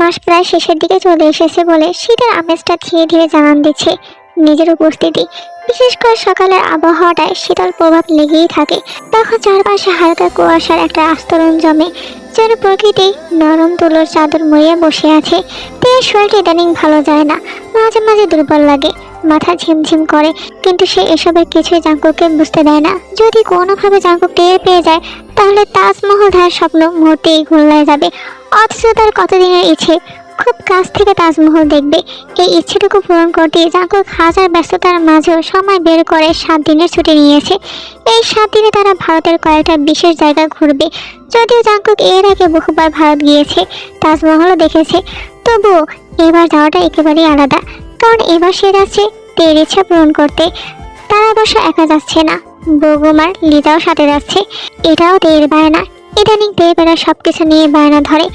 মাস প্রায় শেষের দিকে চলে এসেছে বলে শীতের আমেজটা ধীরে ধীরে জানান দিচ্ছে নিজের উপস্থিতি। বিশেষ করে সকালের আবহাওয়াটায় শীতল প্রভাব লেগেই থাকে। তখন চারপাশে হালকা কুয়াশার একটা আস্তরণ জমে, যেন প্রকৃতি নরম তুলোর চাদর মুড়িয়ে বসে আছে। তের শরীরটা ইদানিং ভালো যায় না, মাঝে মাঝে দুর্বল লাগে, মাথা ঝিমঝিম করে, কিন্তু সে এসবের কিছুই জাঙ্কুককে বুঝতে দেয় না। যদি কোনোভাবে জাঙ্কুক টের পেয়ে যায় তাহলে তাজমহল দেখার স্বপ্ন মুহূর্তেই ঘুরলায় যাবে। অথচ তার কতদিনের ইচ্ছে খুব কাছ থেকে তাজমহল দেখবে। এই ইচ্ছেটুকু পূরণ করতে জাঙ্কুক হাজার ব্যস্ততার মাঝেও সময় বের করে 7 দিনের ছুটি নিয়েছে। এই 7 দিনে তারা ভারতের কয়েকটা বিশেষ জায়গা ঘুরবে। যদিও জাঙ্কুক এর আগে বহুবার ভারত গিয়েছে, তাজমহলও দেখেছে, তবুও এবার যাওয়াটা একেবারেই আলাদা। কারণ এবার সে যাচ্ছে তের ইচ্ছা পূরণ করতে। তারা অবশ্য একা যাচ্ছে না, বৌগুমার লিজাও সাথে যাচ্ছে। এটাও তের বায়না। ইদানিং তেরা সবকিছু নিয়ে বায়না ধরে,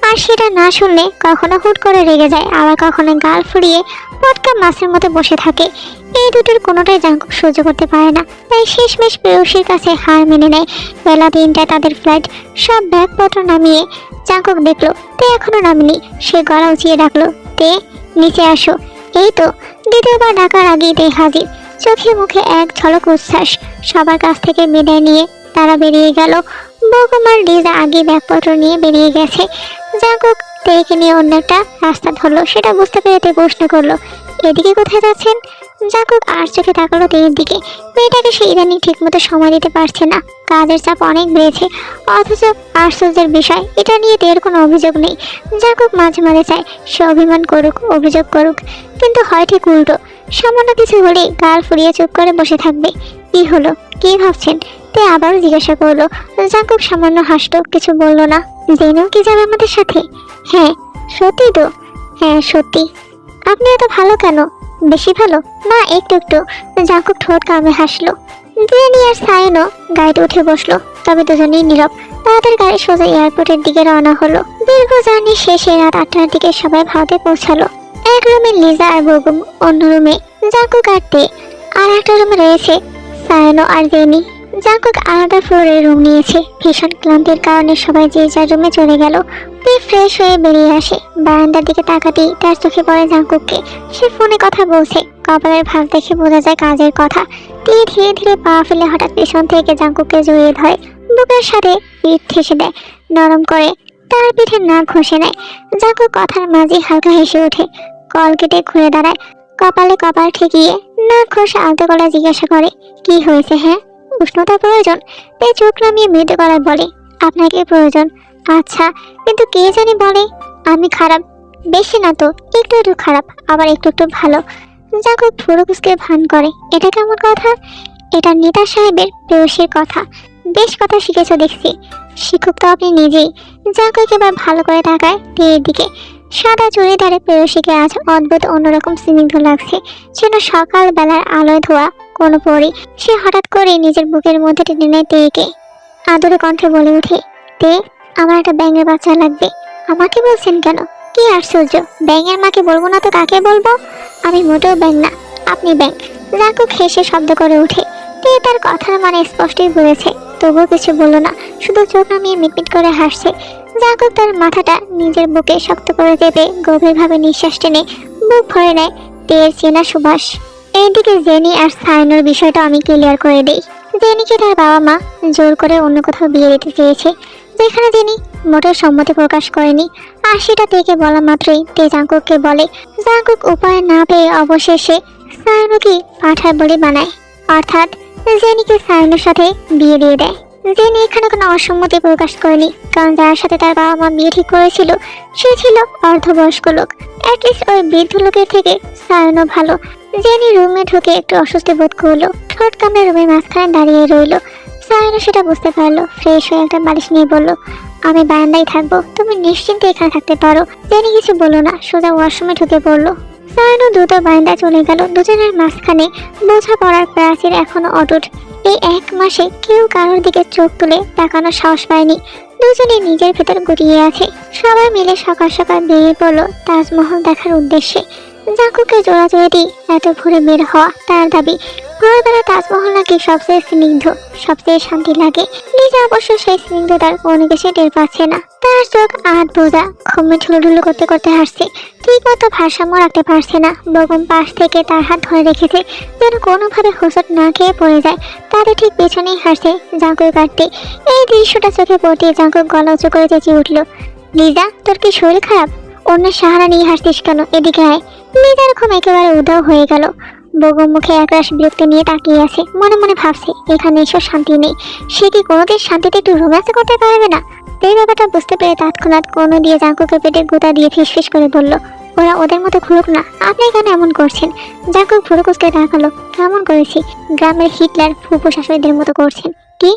আর সেটা না শুনলে কখনো হুট করে রেগে যায়, আবার কখনো গাল ফুরিয়ে পটকা মাছের মতো বসে থাকে। এই দুটোর কোনোটাই জাঙ্কুক সহ্য করতে পারে না, তাই শেষমেশ প্রেয়সীর কাছে হার মেনে নেয়। বেলা 3টায় তাদের ফ্লাইট। সব ব্যাগপত্র নামিয়ে জাঙ্কুক দেখলো তে এখনো নামেনি। সে গলা উঁচিয়ে ডাকলো, তে নিচে আসো। এই তো দ্বিতীয়বার ডাকার আগেই তে হাজির, চোখে মুখে এক ঝলক উচ্ছ্বাস। সবার কাছ থেকে বিদায় নিয়ে তারা বেরিয়ে গেল। বৌকুমার লিজা আগে ব্যাগপত্র নিয়ে বেরিয়ে গেছে। জাঙ্কুক তেকে নিয়ে অন্য একটা রাস্তা ধরলো। সেটা বুঝতে পেরে তে প্রশ্ন করলো, এদিকে কোথায় যাচ্ছেন? জাঙ্কুক আর চোখে তাকালো তের দিকে। মেয়েটাকে সে ইদানিং ঠিক মতো সময় দিতে পারছে না, কাজের চাপ অনেক বেড়েছে। অথচ আশ্চর্যের বিষয়, এটা নিয়ে তের কোনো অভিযোগ নেই। জাঙ্কুক মাঝে মাঝে চায় সে অভিমান করুক, অভিযোগ করুক, কিন্তু হয় ঠিক উল্টো। সামান্য কিছু হলেই গাল ফুরিয়ে চুপ করে বসে থাকবে। কি হলো, কি ভাবছেন? তে আবারও জিজ্ঞাসা করলো। জাঙ্কুক সামান্য হাসলো, কিছু বললো না। জেনেও কি যাবে আমাদের সাথে? হ্যাঁ সত্যি তো? হ্যাঁ সত্যি। আপনি এত ভালো কেন? বেশি ভালো না, একটু একটু। জাঙ্কুক ঠোঁট কামড়ে হাসলো। জেনি আর সাইনও গাড়িতে উঠে বসলো, তবে দুজনেই নীরব। তাদের গাড়ি সোজা এয়ারপোর্টের দিকে রওনা হলো। দীর্ঘ জার্নি শেষে রাত 8টার দিকে সবাই ভারতে পৌঁছালো। এক রুমে লিজা আর বৌগুম, অন্য রুমে জাঙ্কুক আর তে, আর একটা রুমে রয়েছে সাইনো আর জেনি। জাঙ্কুক আলাদা ফ্লোরে রুম নিয়েছে। ভীষণ ক্লান্তির কারণে সবাই যে যার রুমে চলে গেল। তে ফ্রেশ হয়ে বেরিয়ে আসে। বারান্দার দিকে তাকাতেই তার চোখে পড়ে জাঙ্কুককে। সে ফোনে কথা বলছে, কপালের ভাব দেখে বোঝা যায় কাজের কথা। তে ধীরে ধীরে পা ফেলে হঠাৎ পেছন থেকে জাঙ্কুককে জড়িয়ে ধরে, বুকের সাথে পিঠ ঠেসে দেয়, নরম করে তার পিঠে নাক ঘষে নেয়। জাঙ্কুক কথার মাঝে হালকা হেসে ওঠে, কল কেটে ঘুরে দাঁড়ায়, কপালে কপাল ঠেকিয়ে নাক ঘষে আলতো গলায় জিজ্ঞাসা করে, কি হয়েছে? হ্যাঁ উষ্ণতা প্রয়োজন? তে চোখ নামিয়ে মৃদু গলায় বলে, আপনাকে প্রয়োজন। আচ্ছা, কিন্তু কে জানি বলে আমি খারাপ। বেশি না তো, একটু একটু খারাপ, আবার একটু একটু ভালো। জাঙ্কুক ভুরু কুঁচকে ভান করে, এটা কেমন কথা? এটা নেতা সাহেবের প্রেয়সীর কথা। বেশ কথা শিখেছ দেখছি, শিক্ষক তো আপনি নিজেই। জাঙ্কুক এবার ভালো করে তাকায় তের দিকে। সাদা চুড়িদারে প্রেয়সীকে আজ অদ্ভুত অন্যরকম স্নিগ্ধ লাগছে, যেন সকাল বেলার আলোয় ধোয়া কোনো পরি। সে হঠাৎ করে নিজের বুকের মধ্যে টেনে নেয় তেকে, আদরে কণ্ঠে বলে ওঠে, তে আমার একটা ব্যাঙের বাচ্চা লাগবে। আমাকে বলছেন কেন? কি আশ্চর্য, ব্যাঙের মাকে বলবো না তো কাকে বলবো? আমি মোটেও ব্যাঙ না, আপনি ব্যাঙ। জাঙ্কুক হেসে শব্দ করে ওঠে। তে তার কথার মানে স্পষ্টই বলেছে, তবুও কিছু বললো না, শুধু চোখ নামিয়ে মিটমিট করে হাসছে। জাঙ্কুক তার মাথাটা নিজের বুকে শক্ত করে চেপে গভীরভাবে নিঃশ্বাস টেনে বুক ভরে নেয় তের চেনা সুবাস। এইদিকে জেনি আর সাইনোর বিষয়টা আমি ক্লিয়ার করে দিই। জেনিকে তার বাবা মা জোর করে অন্য কোথাও বিয়ে দিতে চেয়েছে, যেখানে জেনি মোটেও সম্মতি প্রকাশ করেনি। আর সেটা তেকে বলা মাত্রই তে জাঙ্কুককে বলে। জাঙ্কুক উপায় না পেয়ে অবশেষে সাইনোকে পাঠার বলি বানায়, অর্থাৎ জেনিকে সাইনোর সাথে বিয়ে দিয়ে দেয়। জেনি এখানে কোনো অসম্মতি প্রকাশ করেনি, কারণ যার সাথে তার বাবা মা বিয়ে ঠিক করেছিল সে ছিল অর্ধবয়স্ক লোক। অ্যাটলিস্ট ওই বৃদ্ধ লোকের থেকে সাইনো ভালো। জেনি রুমে ঢুকে একটু অস্বস্তি বোধ করলো, ঠোঁট কামড়ে রুমের মাঝখানে দাঁড়িয়ে রইলো। সাইনো সেটা বুঝতে পারলো, ফ্রেশ হয়ে একটা বালিশ নিয়ে বলল, আমি বারান্দায় থাকবো, তুমি নিশ্চিন্তে এখানে থাকতে পারো। জেনি কিছু বললো না, সোজা ওয়াশরুমে ঢুকে পড়লো। সাইনো দ্রুত বারান্দায় চলে গেল। দুজনের মাঝখানে বোঝা পড়ার প্রাচীর এখনো অটুট। এই 1 মাসে কেউ কারোর দিকে চোখ তুলে তাকানোর সাহস পায়নি। দুজনে নিজের ভেতর গুটিয়ে আছে। সবাই মিলে সকাল সকাল বেরিয়ে পড়লো তাজমহল দেখার উদ্দেশ্যে। জাঙ্কুকে জোড়াজোড়ি এত ভোরে বের হওয়া তার দাবি, ভোরবেলা তাজমহল নাকি সবচেয়ে স্নিগ্ধ, সবচেয়ে শান্তি লাগে। লিজা অবশ্য সেই স্নিগ্ধতার কোনো কিছু টের পাচ্ছে না। তার চোখ আধ বোঝা, ঘুমে ঢুলুঢুলু করতে করতে হাসছে। ঠিক মতো ভারসাম্য রাখতে পারছে না। বেগম পাশ থেকে তার হাত ধরে রেখেছে, যেন কোনোভাবে হোঁচট না খেয়ে পড়ে যায়। তাদের ঠিক পেছনেই হাসছে জাঙ্কুক কাটতে। এই দৃশ্যটা চোখে পড়তে জাঙ্কুক গলা উঁচু করে চেঁচিয়ে উঠল, লিজা, তোর কি শরীর খারাপ? অন্য সাহারা নিয়ে হাসছিস কেন? এদিকে আয়। লিজার ঘুম একেবারে উধাও হয়ে গেল। বেগম মুখে একরাশ বিরক্তি নিয়ে তাকিয়ে আছে। মনে মনে ভাবছে, এখানে এসব শান্তি নেই। সে কি কোনোদিন শান্তিতে একটু রোম্যান্স করতে পারবে না? এই ব্যাপারটা বুঝতে পেরে তৎক্ষণাৎ কোনো দিয়ে জাঙ্কুকে পেটে গুঁতা দিয়ে ফিসফিস করে বলল, ওরা ওদের মতো ঘুরুক না, আপনি কেন এমন করছেন? জাঙ্কুক ভুরু কুচকে তাকালো। কেমন করেছি? গ্রামের হিটলার ফুপু শাশুড়িদের মতো করছেন। কি?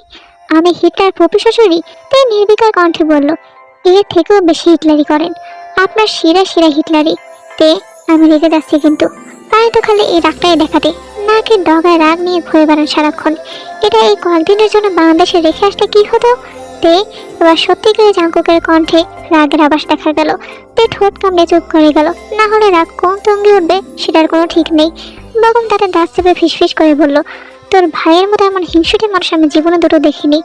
আমি হিটলার ফুপু শাশুড়ি? তাই নির্বিকার কণ্ঠে বলল, এর থেকেও বেশি হিটলারি করেন। আপনার শিরা শিরা হিটলারি। তে আমি রেগে যাচ্ছি কিন্তু। তাই তো খালি এই রাগটাই দেখাতে, নাকি ডগায় রাগ নিয়ে ঘুরে বেড়ান সারাক্ষণ। এটা এই কয়েকদিনের জন্য বাংলাদেশে রেখে আসলে কি হতো? তে এবার সত্যি করে জাঙ্কুকের কণ্ঠে রাগের আভাস দেখা গেল। তে ঠোঁট কামড়ে চুপ করে গেল। না হলে রাগ কোন তঙ্গে উঠবে সেটার কোনো ঠিক নেই। বেগম তাদের দাঁত চেপে ফিসফিস করে বলল, তোর ভাইয়ের মতো এমন হিংসুটে মানুষ আমি জীবনে দুটো দেখিনি।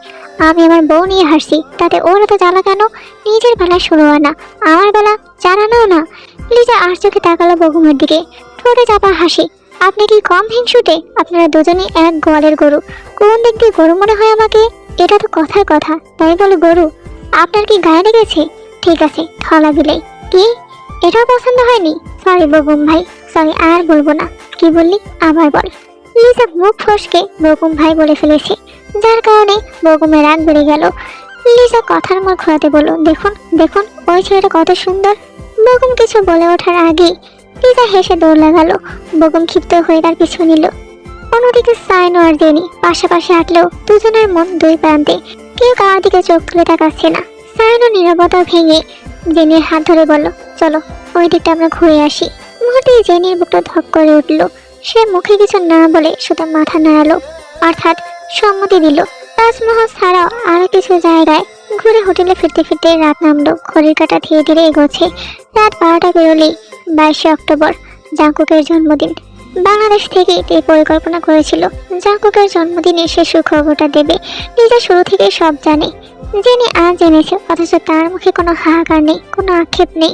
আমি আমার বউ নিয়ে হাসছি, তাতে ওর এত জ্বালা কেন? নিজের বেলা 16 আনা, আমার বেলা 4 আনাও না। লিজা আর চোখে তাকালো বেগমের দিকে, ঠোঁটে চাপা হাসি। আপনি কি কম হিংসুটে? আপনারা দুজনেই এক গোয়ালের গরু। কোন দিক দিয়ে গরু মনে হয় আমাকে? এটা তো কথার কথা, তাই বলে গরু? আপনার কি গায়ে লেগেছে? ঠিক আছে, থলা বিলাই। কি? এটাও পছন্দ হয়নি? সরি বেগম ভাই, সরি, আর বলবো না। কি বললি? আবার বল। লিজা মুখ ফসকে বেগম ভাই বলে ফেলেছে, যার কারণে বেগমের রাগ বেড়ে গেল। লিজা কথার মুখ ঘোরাতে বলল, দেখুন দেখুন, ওই ছেলেটা কত সুন্দর। বেগম কিছু বলে ওঠার আগেই লিজা হেসে দৌড় লাগালো। বেগম ক্ষিপ্ত হয়ে তার পিছু নিল। অন্যদিকে সাইনো আর জেনি পাশাপাশি হাঁটলেও দুজনের মন দুই প্রান্তে, কেউ কারোর দিকে চোখ তুলে তাকাচ্ছে না। সাইনো নীরবতা ভেঙে জেনির হাত ধরে বলল, চলো ওই দিকটা আমরা ঘুরে আসি। মুহূর্তেই জেনির বুকটা ধক করে উঠল। সে মুখে কিছু না বলে শুধু মাথা নাড়ালো, অর্থাৎ সম্মতি দিল। তাজমহল ছাড়াও আরো কিছু জায়গায় ঘুরে হোটেলে ফিরতে ফিরতে রাত নামলো। ঘড়ির কাঁটা ধীরে ধীরে এগোচ্ছে। রাত 12টা পেরোলেই 22শে অক্টোবর, জাঙ্কুকের জন্মদিন। বাংলাদেশ থেকে এই পরিকল্পনা করেছিল জাঙ্কুকের জন্মদিনে সে সুখবরটা দেবে। নিজে শুরু থেকে সব জানে, জেনে আজ জেনেছে, অথচ তার মুখে কোনো হাহাকার নেই, কোনো আক্ষেপ নেই।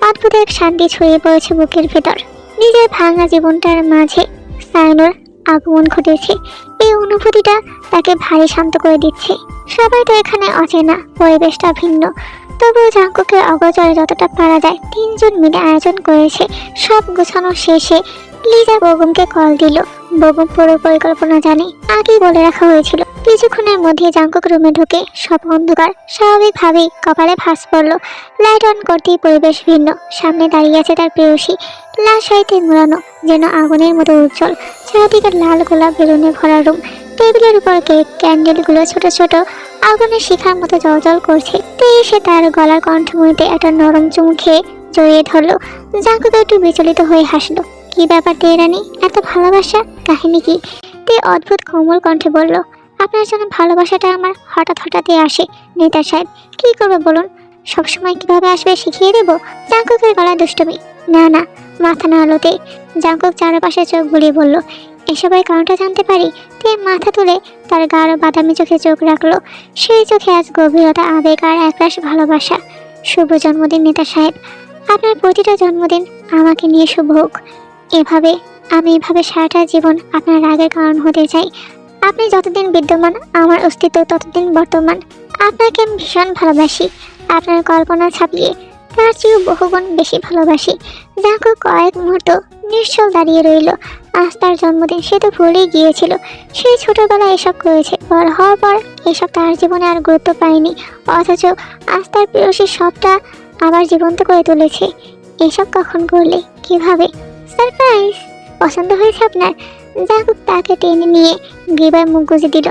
অদ্ভুত এক শান্তি ছড়িয়ে পড়েছে বুকের ভেতর। নিজের ভাঙা জীবনটার মাঝে সাইনোর আগমন ঘটেছে। এই অনুভূতিটা তাকে ভারী শান্ত করে দিচ্ছে। সবাই তো এখানে অচেনা, পরিবেশটা ভিন্ন, তবুও জাঙ্কুকে অগোচরে যতটা পারা যায় 3 জন মিলে আয়োজন করেছে। সব গোছানো শেষে লিজা বেগমকে কল দিল। বেগম পুরো পরিকল্পনা জানে, আগেই বলে রাখা হয়েছিল। কিছুক্ষণের মধ্যে জাঙ্কুক রুমে ঢুকে সব অন্ধকার। স্বাভাবিকভাবেই কপালে ভাঁজ পড়ল। লাইট অন করতেই পরিবেশ ভিন্ন। সামনে দাঁড়িয়ে আছে তার প্রেয়সী, লাল শাড়িতে মোড়ানো, যেন আগুনের মতো উজ্জ্বল। চারদিকে লাল গোলাপ বেলুনে ভরা রুম। টেবিলের উপর কেক, ক্যান্ডেলগুলো ছোট ছোট আগুনের শিখার মতো জল করছে। তে এসে তার গলার কণ্ঠমূর্তিতে একটা নরম চুমু খেয়ে জড়িয়ে ধরলো। জাঙ্কুক একটু বিচলিত হয়ে হাসলো। কি ব্যাপার তে রানী, এত ভালোবাসা, কাহিনী কি? তে অদ্ভুত কোমল কণ্ঠে বলল, আপনার জন্য ভালোবাসাটা আমার হঠাৎ হঠাৎই আসে নেতা সাহেব। কি করবে বলুন? সবসময় কিভাবে আসবে শিখিয়ে দেবো? জাঙ্কুকের গলায় দুষ্টমি। না না, মাথা নাড়ালোতে। জাঙ্কুক চারপাশে চোখ বুলিয়ে বলল, এসবের কারণটা জানতে পারি? তে মাথা তুলে তার গাঢ় বাদামি চোখে চোখ রাখলো। সেই চোখে আজ গভীরতা, আবেগ আর একরাশ ভালোবাসা। শুভ জন্মদিন নেতা সাহেব, আপনার প্রতিটা জন্মদিন আমাকে নিয়ে শুভ হোক। আমি এভাবে সারাটা জীবন আপনার রাগের কারণ হতে চাই। আপনি যতদিন বিদ্যমান, আমার অস্তিত্ব ততদিন বর্তমান। আপনাকে আমি ভীষণ ভালোবাসি। আপনার কল্পনা ছাপিয়ে তার চেয়েও বহুগুণ বেশি ভালোবাসি। জাঙ্কুক কয়েক মুহূর্ত নিশ্চল দাঁড়িয়ে রইল। আজ তার জন্মদিন, সে তো ভুলেই গিয়েছিল। সেই ছোটবেলায় এসব করেছে, বড় হওয়ার পর এসব তার জীবনে আর গুরুত্ব পায়নি। অথচ আজ তার প্রেয়সী সবটা আবার জীবন্ত করে তুলেছে। এসব কখন করলে, কিভাবে? সারপ্রাইজ! পছন্দ হয়েছে আপনার? জাঙ্কুক তাকে টেনে নিয়ে গ্রীবায় মুখ গুজে দিল।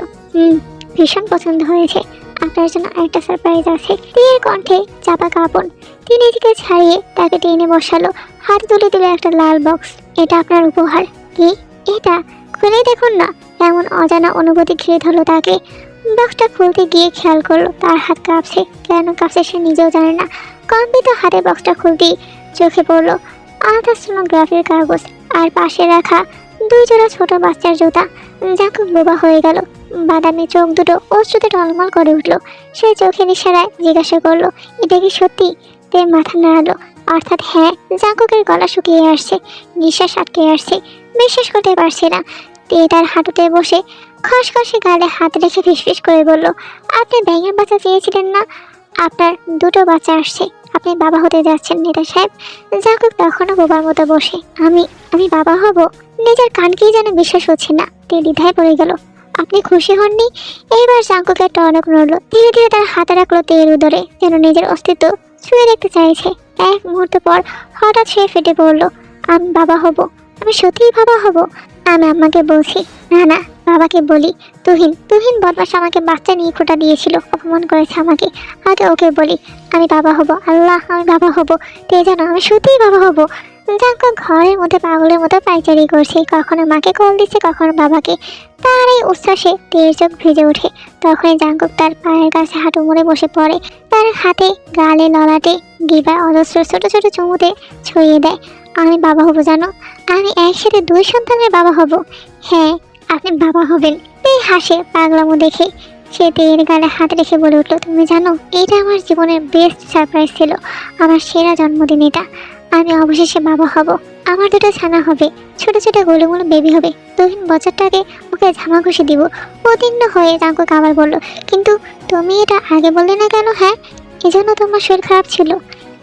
ভীষণ পছন্দ হয়েছে। আপনার জন্য একটা সারপ্রাইজ আছে। তীরের কণ্ঠে চাপা কাঁপন। তিনি নিজেকে ছাড়িয়ে তাকে টেনে বসালো। হাতে তুলে দিল একটা লাল বক্স। এটা আপনার উপহার। কি এটা? খুলে দেখুন না। এমন অজানা অনুভূতি ঘিরে ধরলো তাকে। বক্সটা খুলতে গিয়ে খেয়াল করলো তার হাত কাঁপছে। কেন কাঁপছে সে নিজেও জানে না। কম্পিত হাতে বক্সটা খুলতেই চোখে পড়লো আলাদা সোনোগ্রাফির কাগজ আর পাশে রাখা দুই জোড়া ছোট বাচ্চার জুতা। জাঙ্কুক বোবা হয়ে গেল। বাদামি চোখ দুটো অশ্রুতে টলমল করে উঠল। সে চোখের ইশারায় জিজ্ঞাসা করলো, এটা কি সত্যি? তে মাথা নাড়ালো, অর্থাৎ হ্যাঁ। জাঙ্কুকের গলা শুকিয়ে আসছে, নিঃশ্বাস আটকে আসছে, বিশ্বাস করতে পারছে না। তে তার হাঁটুতে বসে খসখসে গালে হাত রেখে ফিসফিস করে বলল, আপনি ব্যাঙের বাচ্চা চেয়েছিলেন না? আপনার দুটো বাচ্চা আসছে, আপনি বাবা হতে যাচ্ছেন নেতা সাহেব। জাঙ্কুক তখনও বোবার মতো বসে। আমি আমি বাবা হব? নিজের কানকেই যেন বিশ্বাস হচ্ছে না। তে দ্বিধায় পড়ে গেল। আপনি খুশি হননি? এইবার জাঙ্কুকের টনক নড়ল। ধীরে ধীরে তার হাতে রাখলো তের উদরে, যেন নিজের অস্তিত্ব ছুঁয়ে দেখতে চাইছে। এক মুহূর্ত পর হঠাৎ সে ফেটে পড়ল, আমি বাবা হব, আমি সত্যিই বাবা হব। আমি আম্মাকে বলছি, না না, বাবাকে বলি। তুহিন তুহিন বদমাস আমাকে বাচ্চা নিয়ে খোঁটা দিয়েছিল, অপমান করেছে আমাকে। আগে ওকে বলি আমি বাবা হব। আল্লাহ, আমি বাবা হব। তে জানো আমি সত্যিই বাবা হব। জাঙ্কুক ঘরের মধ্যে পাগলের মতো পাইচারি করছে, কখনো মাকে কল দিচ্ছে, কখনো বাবাকে। তার এই উচ্ছ্বাসে তের চোখ ভিজে ওঠে। তখনই জাঙ্কুক তার পায়ের কাছে হাঁটু মুড়ে বসে পড়ে। তার হাতে, গালে, ললাটে, গিবায় অজস্র ছোট ছোট চুমুতে ছড়িয়ে দেয়। আমি বাবা হব জানো, আমি একসাথে দুই সন্তানের বাবা হব। হ্যাঁ, আপনি বাবা হবেন। এই হাসে পাগলামো দেখে। সে তের গালে হাত রেখে বলে উঠল, তুমি জানো এটা আমার জীবনের বেস্ট সারপ্রাইজ ছিল, আমার সেরা জন্মদিন এটা। আমি অবশেষে বাবা হব। আমার দুটো ছানা হবে, ছোট ছোট গোলুমুলো বেবি হবে। তুহিন বছরটাকে ওকে ঝামাঘুষি দিব। উদ্বিগ্ন হয়ে জাঙ্কুক আবার বলল, কিন্তু তুমি এটা আগে বললে না কেন? হ্যাঁ, এজন্য তোমার শরীর খারাপ ছিল?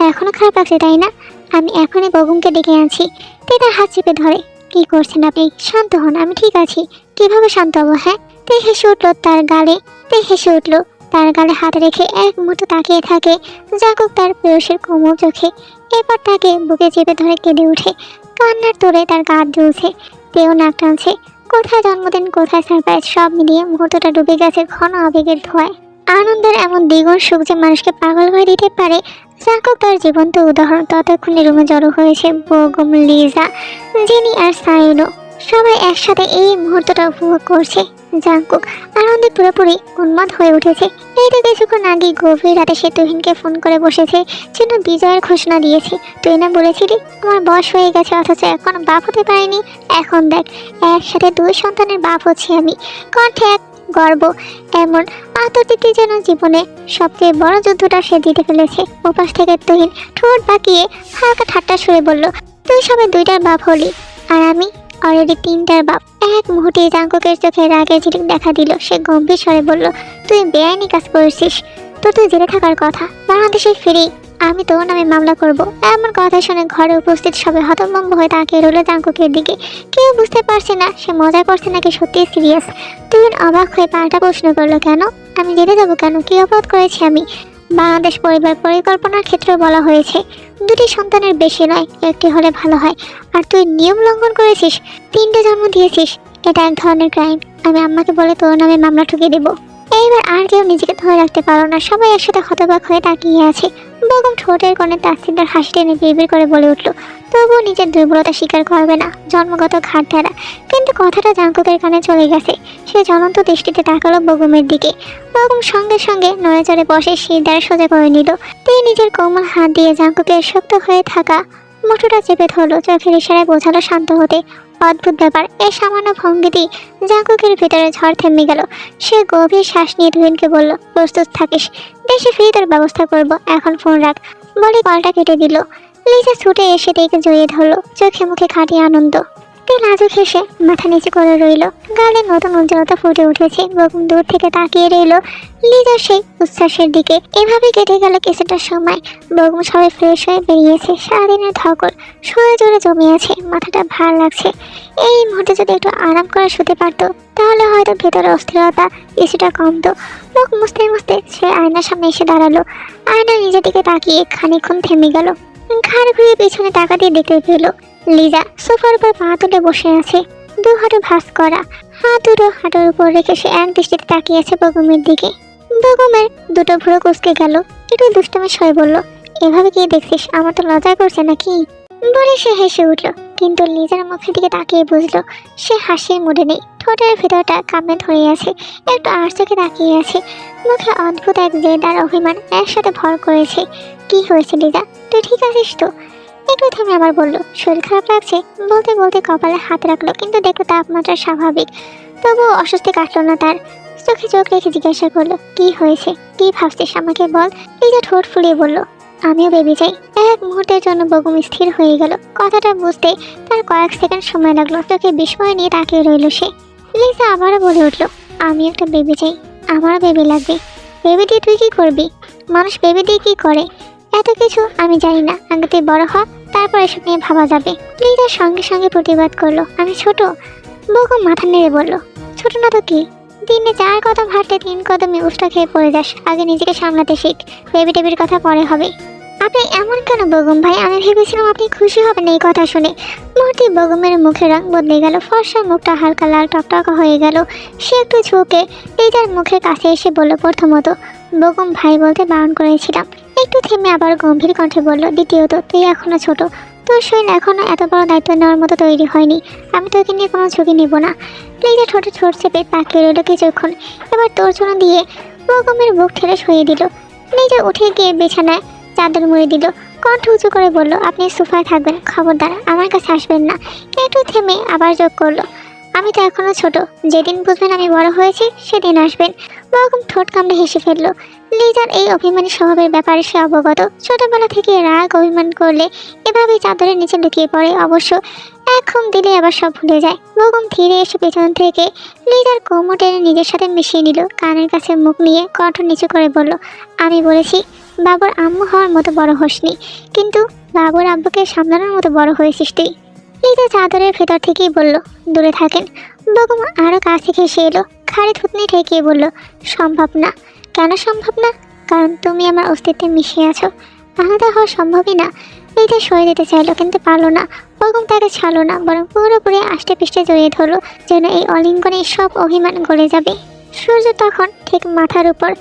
এখনো খারাপ লাগছে তাই না? আমি এখনই বগুমকে ডেকে আনছি। তে তার হাত চেপে ধরে, কি করছেন আপনি? শান্ত হন, আমি ঠিক আছি। কিভাবে শান্ত হবো? হ্যাঁ। তে হেসে উঠলো তার গালে। তে হেসে উঠলো তার গালে হাত রেখে এক মুহূর্ত তাকিয়ে থাকে জাঙ্কুক তার প্রেয়সীর কোমল চোখে। এরপর তাকে বুকে চেপে ধরে কেঁদে ওঠে। কান্নার তোড়ে তার কাঁধ জ্বলছে। তেও নাক টানছে। কোথায় জন্মদিন, কোথায় সারপ্রাইজ, সব মিলিয়ে মুহূর্তটা ডুবে গেছে ঘন আবেগের ধোঁয়ায়। আনন্দের এমন দ্বিগুণ সুখ যে মানুষকে পাগল করে দিতে পারে, জাঙ্কুক তার জীবন্ত উদাহরণ। ততক্ষণে রুমে জড়ো হয়েছে বগম, লিজা, জেনি আর সাইনো। সবাই একসাথে এই মুহূর্তটা উপভোগ করছে। জাঙ্কুক আনন্দে পুরোপুরি উন্মাদ হয়ে উঠেছে। এই তো কিছুক্ষণ আগে গভীর রাতে সে তুহিনকে ফোন করে বসেছে, যেন বিজয়ের ঘোষণা দিয়েছে। তুই না বলেছিলি আমার বয়স হয়ে গেছে, অথচ এখনো বাপ হতে পারিনি। এখন দেখ, একসাথে দুই সন্তানের বাপ হচ্ছে আমি। কণ্ঠে এক গর্ব, এমন আত্মতৃপ্তি যেন জীবনে সবচেয়ে বড় যুদ্ধটা সে জিতে ফেলেছে। ওপাশ থেকে তুহিন ঠোঁট বাঁকিয়ে হালকা ঠাট্টা সুরে বলল, তুই সবাই দুইটার বাপ হলি, আর আমি অলরেডি তিনটার বাপ। এক মুহূর্তে জাঙ্কুকের চোখে রাগের ঝিলিক দেখা দিল। সে গম্ভীর স্বরে বলল, তুই বেআইনি কাজ করেছিস, তোর তো জেলে থাকার কথা। বাংলাদেশে ফিরি আমি তোর নামে মামলা করব। এমন কথা শুনে ঘরে উপস্থিত সবাই হতভম্ব হয়ে তাকিয়ে রইল জাঙ্কুকের দিকে। কেউ বুঝতে পারছে না সে মজা করছে নাকি সত্যি সিরিয়াস। তুই অবাক হয়ে পাল্টা প্রশ্ন করলো, কেন? আমি জেলে যাবো কেন? কি অপরাধ করেছি আমি? বাংলাদেশ পরিবার পরিকল্পনার ক্ষেত্রে বলা হয়েছে দুটি সন্তানের বেশি নয়, একটি হলে ভালো হয়। আর তুই নিয়ম লঙ্ঘন করেছিস, তিনটে জন্ম দিয়েছিস। এটা এক ধরনের ক্রাইম। আমি আম্মাকে বলে তোর নামে মামলা ঠুকিয়ে দেবো। এইবার আর কেউ নিজেকে ধরে রাখতে পারো না। সবাই একসাথে হতবাক হয়ে তাকিয়ে আছে। বেগম ঠোঁটের কোণে তাসকিনের হাসি টেনে বিড়বিড় করে বলে উঠল, তবুও নিজের দুর্বলতা স্বীকার করবে না, জন্মগত ঘাট ধারা। কিন্তু কথাটা জাঙ্কুকের কানে চলে গেছে। সে জ্বলন্ত দৃষ্টিতে তাকালো বেগমের দিকে। বেগম সঙ্গে সঙ্গে নড়ে চড়ে বসে শিরদাঁড়া সোজা করে নিল। তিনি নিজের কোমল হাত দিয়ে জাঙ্কুকের শক্ত হয়ে থাকা মুঠোটা চেপে ধরলো, চোখের ইশারায় বোঝালো শান্ত হতে। অদ্ভুত ব্যাপার, এই সামান্য ভঙ্গিতেই জাঙ্কুকের ভিতরে ঝড় থেমে গেল। সে গভীর শ্বাস নিয়ে তুহিনকে বলল, প্রস্তুত থাকিস, দেশে ফিরে তোর ব্যবস্থা করব, এখন ফোন রাখ। বলে কলটা কেটে দিল। লিজা ছুটে এসে তাকে জড়িয়ে ধরলো, চোখে মুখে খাঁটি আনন্দ। তে লাজুক হেসে মাথা নিচু করে রইল। গালে নতুন উজ্জ্বলতা ফুটে উঠেছে। বেগম দূর থেকে তাকিয়ে রইল লিজার সেই উচ্ছ্বাসের দিকে। এভাবে কেটে গেল কিছুটা সময়। বেগম সবাই ফ্রেশ হয়ে বেরিয়েছে। সারাদিনের ধকল শরীরে জোরে জমে আছে, মাথাটা ভার লাগছে। এই মুহূর্তে যদি একটু আরাম করে শুতে পারতো, তাহলে হয়তো ভেতরে অস্থিরতা কিছুটা কমতো। মুখ মুছতে মুছতে সে আয়নার সামনে এসে দাঁড়ালো। আয়না নিজের দিকে তাকিয়ে খানিকক্ষণ থেমে গেল। ঘাড় ঘুরিয়ে পিছনে তাকাতে দেখতে পেল লিজা সোফার উপর পা তুলে বসে আছে, দু হাঁটু ভাঁজ করা। হাত দুটো হাঁটুর উপর রেখে সে এক দৃষ্টিতে তাকিয়ে আছে বেগমের দিকে। বেগমের দুটো ভুরু কুঁচকে গেল। একটু দুষ্টমি সয়ে বলল, এভাবে কি দেখছিস? আমার তো লজ্জা করছে নাকি? বলে সে হেসে উঠল। কিন্তু লিজার মুখের দিকে তাকিয়ে বুঝলো সে হাসির মুডে নেই। ঠোঁটের ভেতরটা কামড়ে ধরে আছে, একটু আর চোখে তাকিয়ে আছে। মুখে অদ্ভুত এক জেদ আর অভিমান একসাথে ভর করেছে। কি হয়েছে লিজা, তুই ঠিক আছিস তো? একটু থেমে আবার বলল, শরীর খারাপ লাগছে। বলতে বলতে কপালে হাত রাখলো, কিন্তু দেখলো তাপমাত্রা স্বাভাবিক। তবুও অস্বস্তি কাটলো না তার। চোখে চোখ রেখে জিজ্ঞাসা করলো, কি হয়েছে, কি ভাবছিস আমাকে বল। লিজা ঠোঁট ফুলিয়ে বলল, আমিও বেবি চাই। এক মুহূর্তের জন্য বেগম স্থির হয়ে গেল। কথাটা বুঝতে তার কয়েক সেকেন্ড সময় লাগলো। চোখে বিস্ময় নিয়ে তাকিয়ে রইল সে। লিজা আবারও বলে উঠল, আমি একটা বেবি চাই, আমারও বেবি লাগবে। বেবি দিয়ে তুই কি করবি? মানুষ বেবি দিয়ে কি করে? এত কিছু আমি জানি না, আগে তুই বড় হ, তারপর এসব নিয়ে ভাবা যাবে। লিজার সঙ্গে সঙ্গে প্রতিবাদ করলো, আমি ছোট। বেগম মাথা নেড়ে বলল, ছোট না তো কি, দিনে 4 কদম হাঁটতে 3 কদমে উষ্টা খেয়ে পড়ে যাস। আগে নিজেকে সামলাতে শিখ, বেবি টেবির কথা পরে হবে। আপনি এমন কেন বেগম ভাই? আমি ভেবেছিলাম আপনি খুশি হবেন এই কথা শুনে। মুহূর্তে বেগমের মুখের রং বদলে গেল। ফর্সা মুখটা হালকা লাল টকটকা হয়ে গেল। সে একটু ঝুঁকে লিজার মুখের কাছে এসে বলল, প্রথমত বেগম ভাই বলতে বারণ করেছিলাম। একটু থেমে আবার গম্ভীর কণ্ঠে বলল, দ্বিতীয়ত তুই এখনো ছোট, তোর শরীর এখনো এত বড় দায়িত্ব নেওয়ার মতো তৈরি হয়নি। আমি তোকে নিয়ে কোনো ঝুঁকি নেব না। লিজা ঠোঁটে ঠোঁট চেপে তাকিয়ে রইল কিছুক্ষণ। এবার তোরজন্য দিয়ে বেগমের বুক ঠেলে শুয়ে দিল। লিজা উঠে গিয়ে বিছানায় চাদর মুড়ে দিল। কণ্ঠ উঁচু করে বলল, আপনি সোফায় থাকবেন, খবরদার আমার কাছে আসবেন না। একটু থেমে আবার যোগ করলো, আমি তো এখনো ছোট, যেদিন বুঝবেন আমি বড় হয়েছি সেদিন আসবেন। বেগম ঠোঁট কামড়ে হেসে ফেললো। লিজার এই অভিমানী স্বভাবের ব্যাপারে সে অবগত। ছোটবেলা থেকে রাগ অভিমান করলে এভাবেই চাদরের নিচে লুকিয়ে পড়ে। অবশ্য এখন দিলে আবার সব ভুলে যায়। বেগম ধীরে এসে পেছন থেকে লিজার কোমর টেনে নিজের সাথে মিশিয়ে নিল। কানের কাছে মুখ নিয়ে কণ্ঠ নিচু করে বলল, আমি বলেছি বাবুর আম্মু হওয়ার মতো বড় হসনি, কিন্তু বাবুর আব্বুকে সামলানোর মতো বড় হয়েছিস তুই। লিজা চাদরের ভেতর থেকেই বলল, দূরে থাকেন। বেগম আরও কাছে ঘেসে এলো। খাড়ি থুতনি ঠেকিয়ে বলল, সম্ভব না। কেন সম্ভব না? কারণ তুমি আমার অস্তিত্বে মিশে আছো, আলাদা হওয়া সম্ভবই না। লিজা সরে যেতে চাইলো, কিন্তু পারলো না। বেগম তাকে ছাড়লো না, বরং পুরোপুরি আষ্টে পিষ্টে জড়িয়ে ধরলো, যেন এই অলিঙ্গনে সব অভিমান গলে যাবে। সূর্য তখন ঠিক মাথার উপর।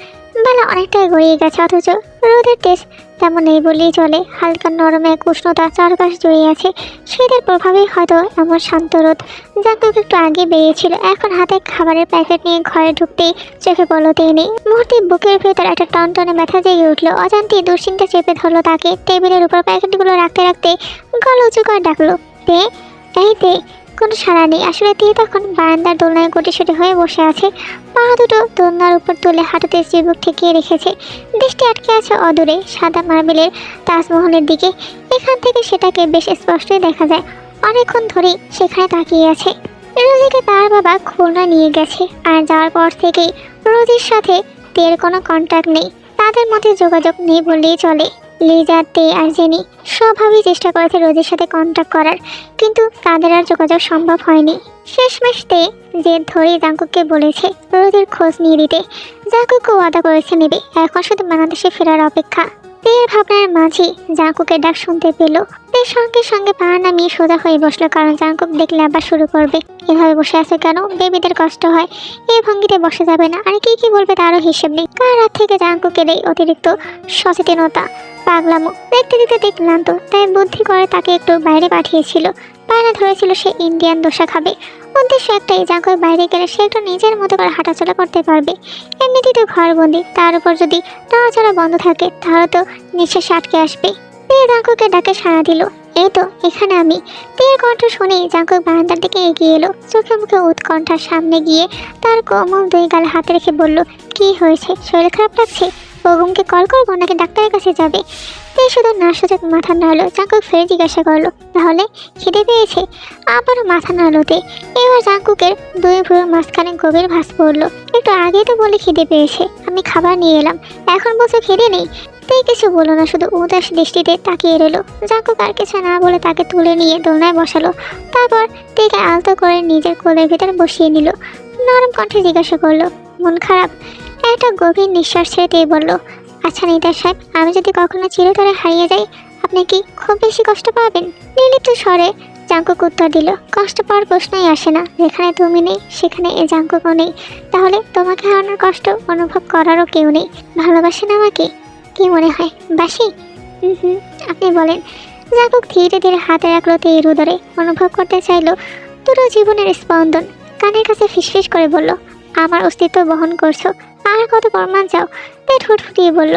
বেলা অনেকটাই গড়িয়ে গেছে, অথচ রোদের তেজ তেমন নেই বললেই চলে। হালকা নরম এক উষ্ণতা চারপাশ জড়িয়ে আছে। শীতের প্রভাবেই হয়তো এমন শান্ত রোদ। জাঙ্কুক একটু আগে বেরিয়েছিল, এখন হাতে খাবারের প্যাকেট নিয়ে ঘরে ঢুকতেই চোখে পলতেই নেই। মুহূর্তে বুকের ভেতর একটা টনটনে ব্যথা জেগে উঠলো। অজান্তে দুশ্চিন্তা চেপে ধরলো তাকে। টেবিলের উপর প্যাকেটগুলো রাখতে রাখতে গলা উঁচু করে ডাকলো, তে, এই তে। কোনো সাড়া নেই। আসলে তে তখন বারান্দার দোলনায় গুটিসুটি হয়ে বসে আছে। পা দুটো দোলনার উপর তুলে হাঁটুতে চিবুক ঠেকিয়ে রেখেছে। দৃষ্টি আটকে আছে অদূরে সাদা মার্বেলের তাজমহলের দিকে। এখান থেকে সেটাকে বেশ স্পষ্টই দেখা যায়। অনেকক্ষণ ধরেই সেখানে তাকিয়ে আছে। রোজিকে তার বাবা খুলনা নিয়ে গেছে, আর যাওয়ার পর থেকেই রোজির সাথে তের কোনো কন্ট্যাক্ট নেই। তাদের মধ্যে যোগাযোগ নেই বললেই চলে। লিজা, তে আর জেনি সবভাবেই চেষ্টা করেছে রোজির সাথে কন্ট্যাক্ট করার, কিন্তু তাদের আর যোগাযোগ সম্ভব হয়নি। শেষমেশ তে জেদ ধরেই জাঙ্কুককে বলেছে রোজির খোঁজ নিয়ে দিতে। জাঙ্কুককে ওয়াদা করেছে নেবে। এখন শুধু বাংলাদেশে ফেরার অপেক্ষা। তের ভাবনার মাঝে জাঙ্কুকের ডাক শুনতে পেল। তের সঙ্গে সঙ্গে পা নামিয়ে সোজা হয়ে বসলো, কারণ জাঙ্কুক দেখলে আবার শুরু করবে, এভাবে বসে আছে কেন, বেবিদের কষ্ট হয়, এই ভঙ্গিতে বসে যাবে না। আর কি কি বলবে তারও হিসেব নেই। কার রাত থেকে জাঙ্কুকের এই অতিরিক্ত সচেতনতা, পাগলামো দেখতে দেখতে দেখলাম তো, তাই বুদ্ধি করে তাকে একটু বাইরে পাঠিয়েছিল। পায়না ধরেছিল সে ইন্ডিয়ান দোসা খাবে। উদ্দেশ্য একটাই, জাঙ্কুক বাইরে গেলে সে একটু নিজের মতো করে হাঁটাচলা করতে পারবে। এমনিতেই তো ঘরবন্দি, তার উপর যদি নড়াচড়া বন্ধ থাকে তাহলে তো নিঃশ্বাস আটকে আসবে। তে জাঙ্কুকের ডাকে সাড়া দিল, এই তো এখানে আমি। তের কণ্ঠ শুনেই জাঙ্কুক বারান্দার দিকে এগিয়ে এলো। চোখে মুখে উৎকণ্ঠার সামনে গিয়ে তার কোমল 2 গাল হাতে রেখে বলল, কি হয়েছে, শরীর খারাপ লাগছে? বেগমকে কল করবো নাকি ডাক্তারের কাছে যাবে? তে শুধু না সোজা মাথা নাড়লো। জাঙ্কুক ফের জিজ্ঞাসা করলো, তাহলে খিদে পেয়েছে? আবারও মাথা নাড়লো তে। এবার জাঙ্কুকের 2 ভ্রুর মাঝখানে গভীর ভাঁজ পড়লো। একটু আগেই তো বলে খিদে পেয়েছে, আমি খাবার নিয়ে এলাম, এখন বলছো খিদে নেই? তে কিছু বললো না, শুধু উদাস দৃষ্টিতে তাকিয়ে রইল। জাঙ্কুক আর কিছু না বলে তাকে তুলে নিয়ে দোলনায় বসালো। তারপর তেকে আলতো করে নিজের কোলের ভেতর বসিয়ে নিল। নরম কণ্ঠে জিজ্ঞাসা করলো, মন খারাপ? একটা গভীর নিঃশ্বাস ছেড়ে তে বলল, আচ্ছা নিতার সাহেব, আমি যদি কখনো চিরতরে হারিয়ে যাই আপনি কি খুব বেশি কষ্ট পাবেন? নির্লিপ্ত স্বরে জাঙ্কুক উত্তর দিল, কষ্ট পাওয়ার প্রশ্নই আসে না। যেখানে তুমি নেই সেখানে এ জাঙ্কুকও নেই। তাহলে তোমাকে হারানোর কষ্ট অনুভব করারও কেউ নেই। ভালোবাসেন আমাকে? কি মনে হয় বাসি? আপনি বলেন। জাঙ্কুক ধীরে ধীরে হাতে রাখলো তের উদরে। অনুভব করতে চাইলো দুটো জীবনের স্পন্দন। কানের কাছে ফিসফিস করে বলল, আমার অস্তিত্ব বহন করছো, আর কত প্রমাণ চাও? তে ঠোঁট ফুটিয়ে বলল,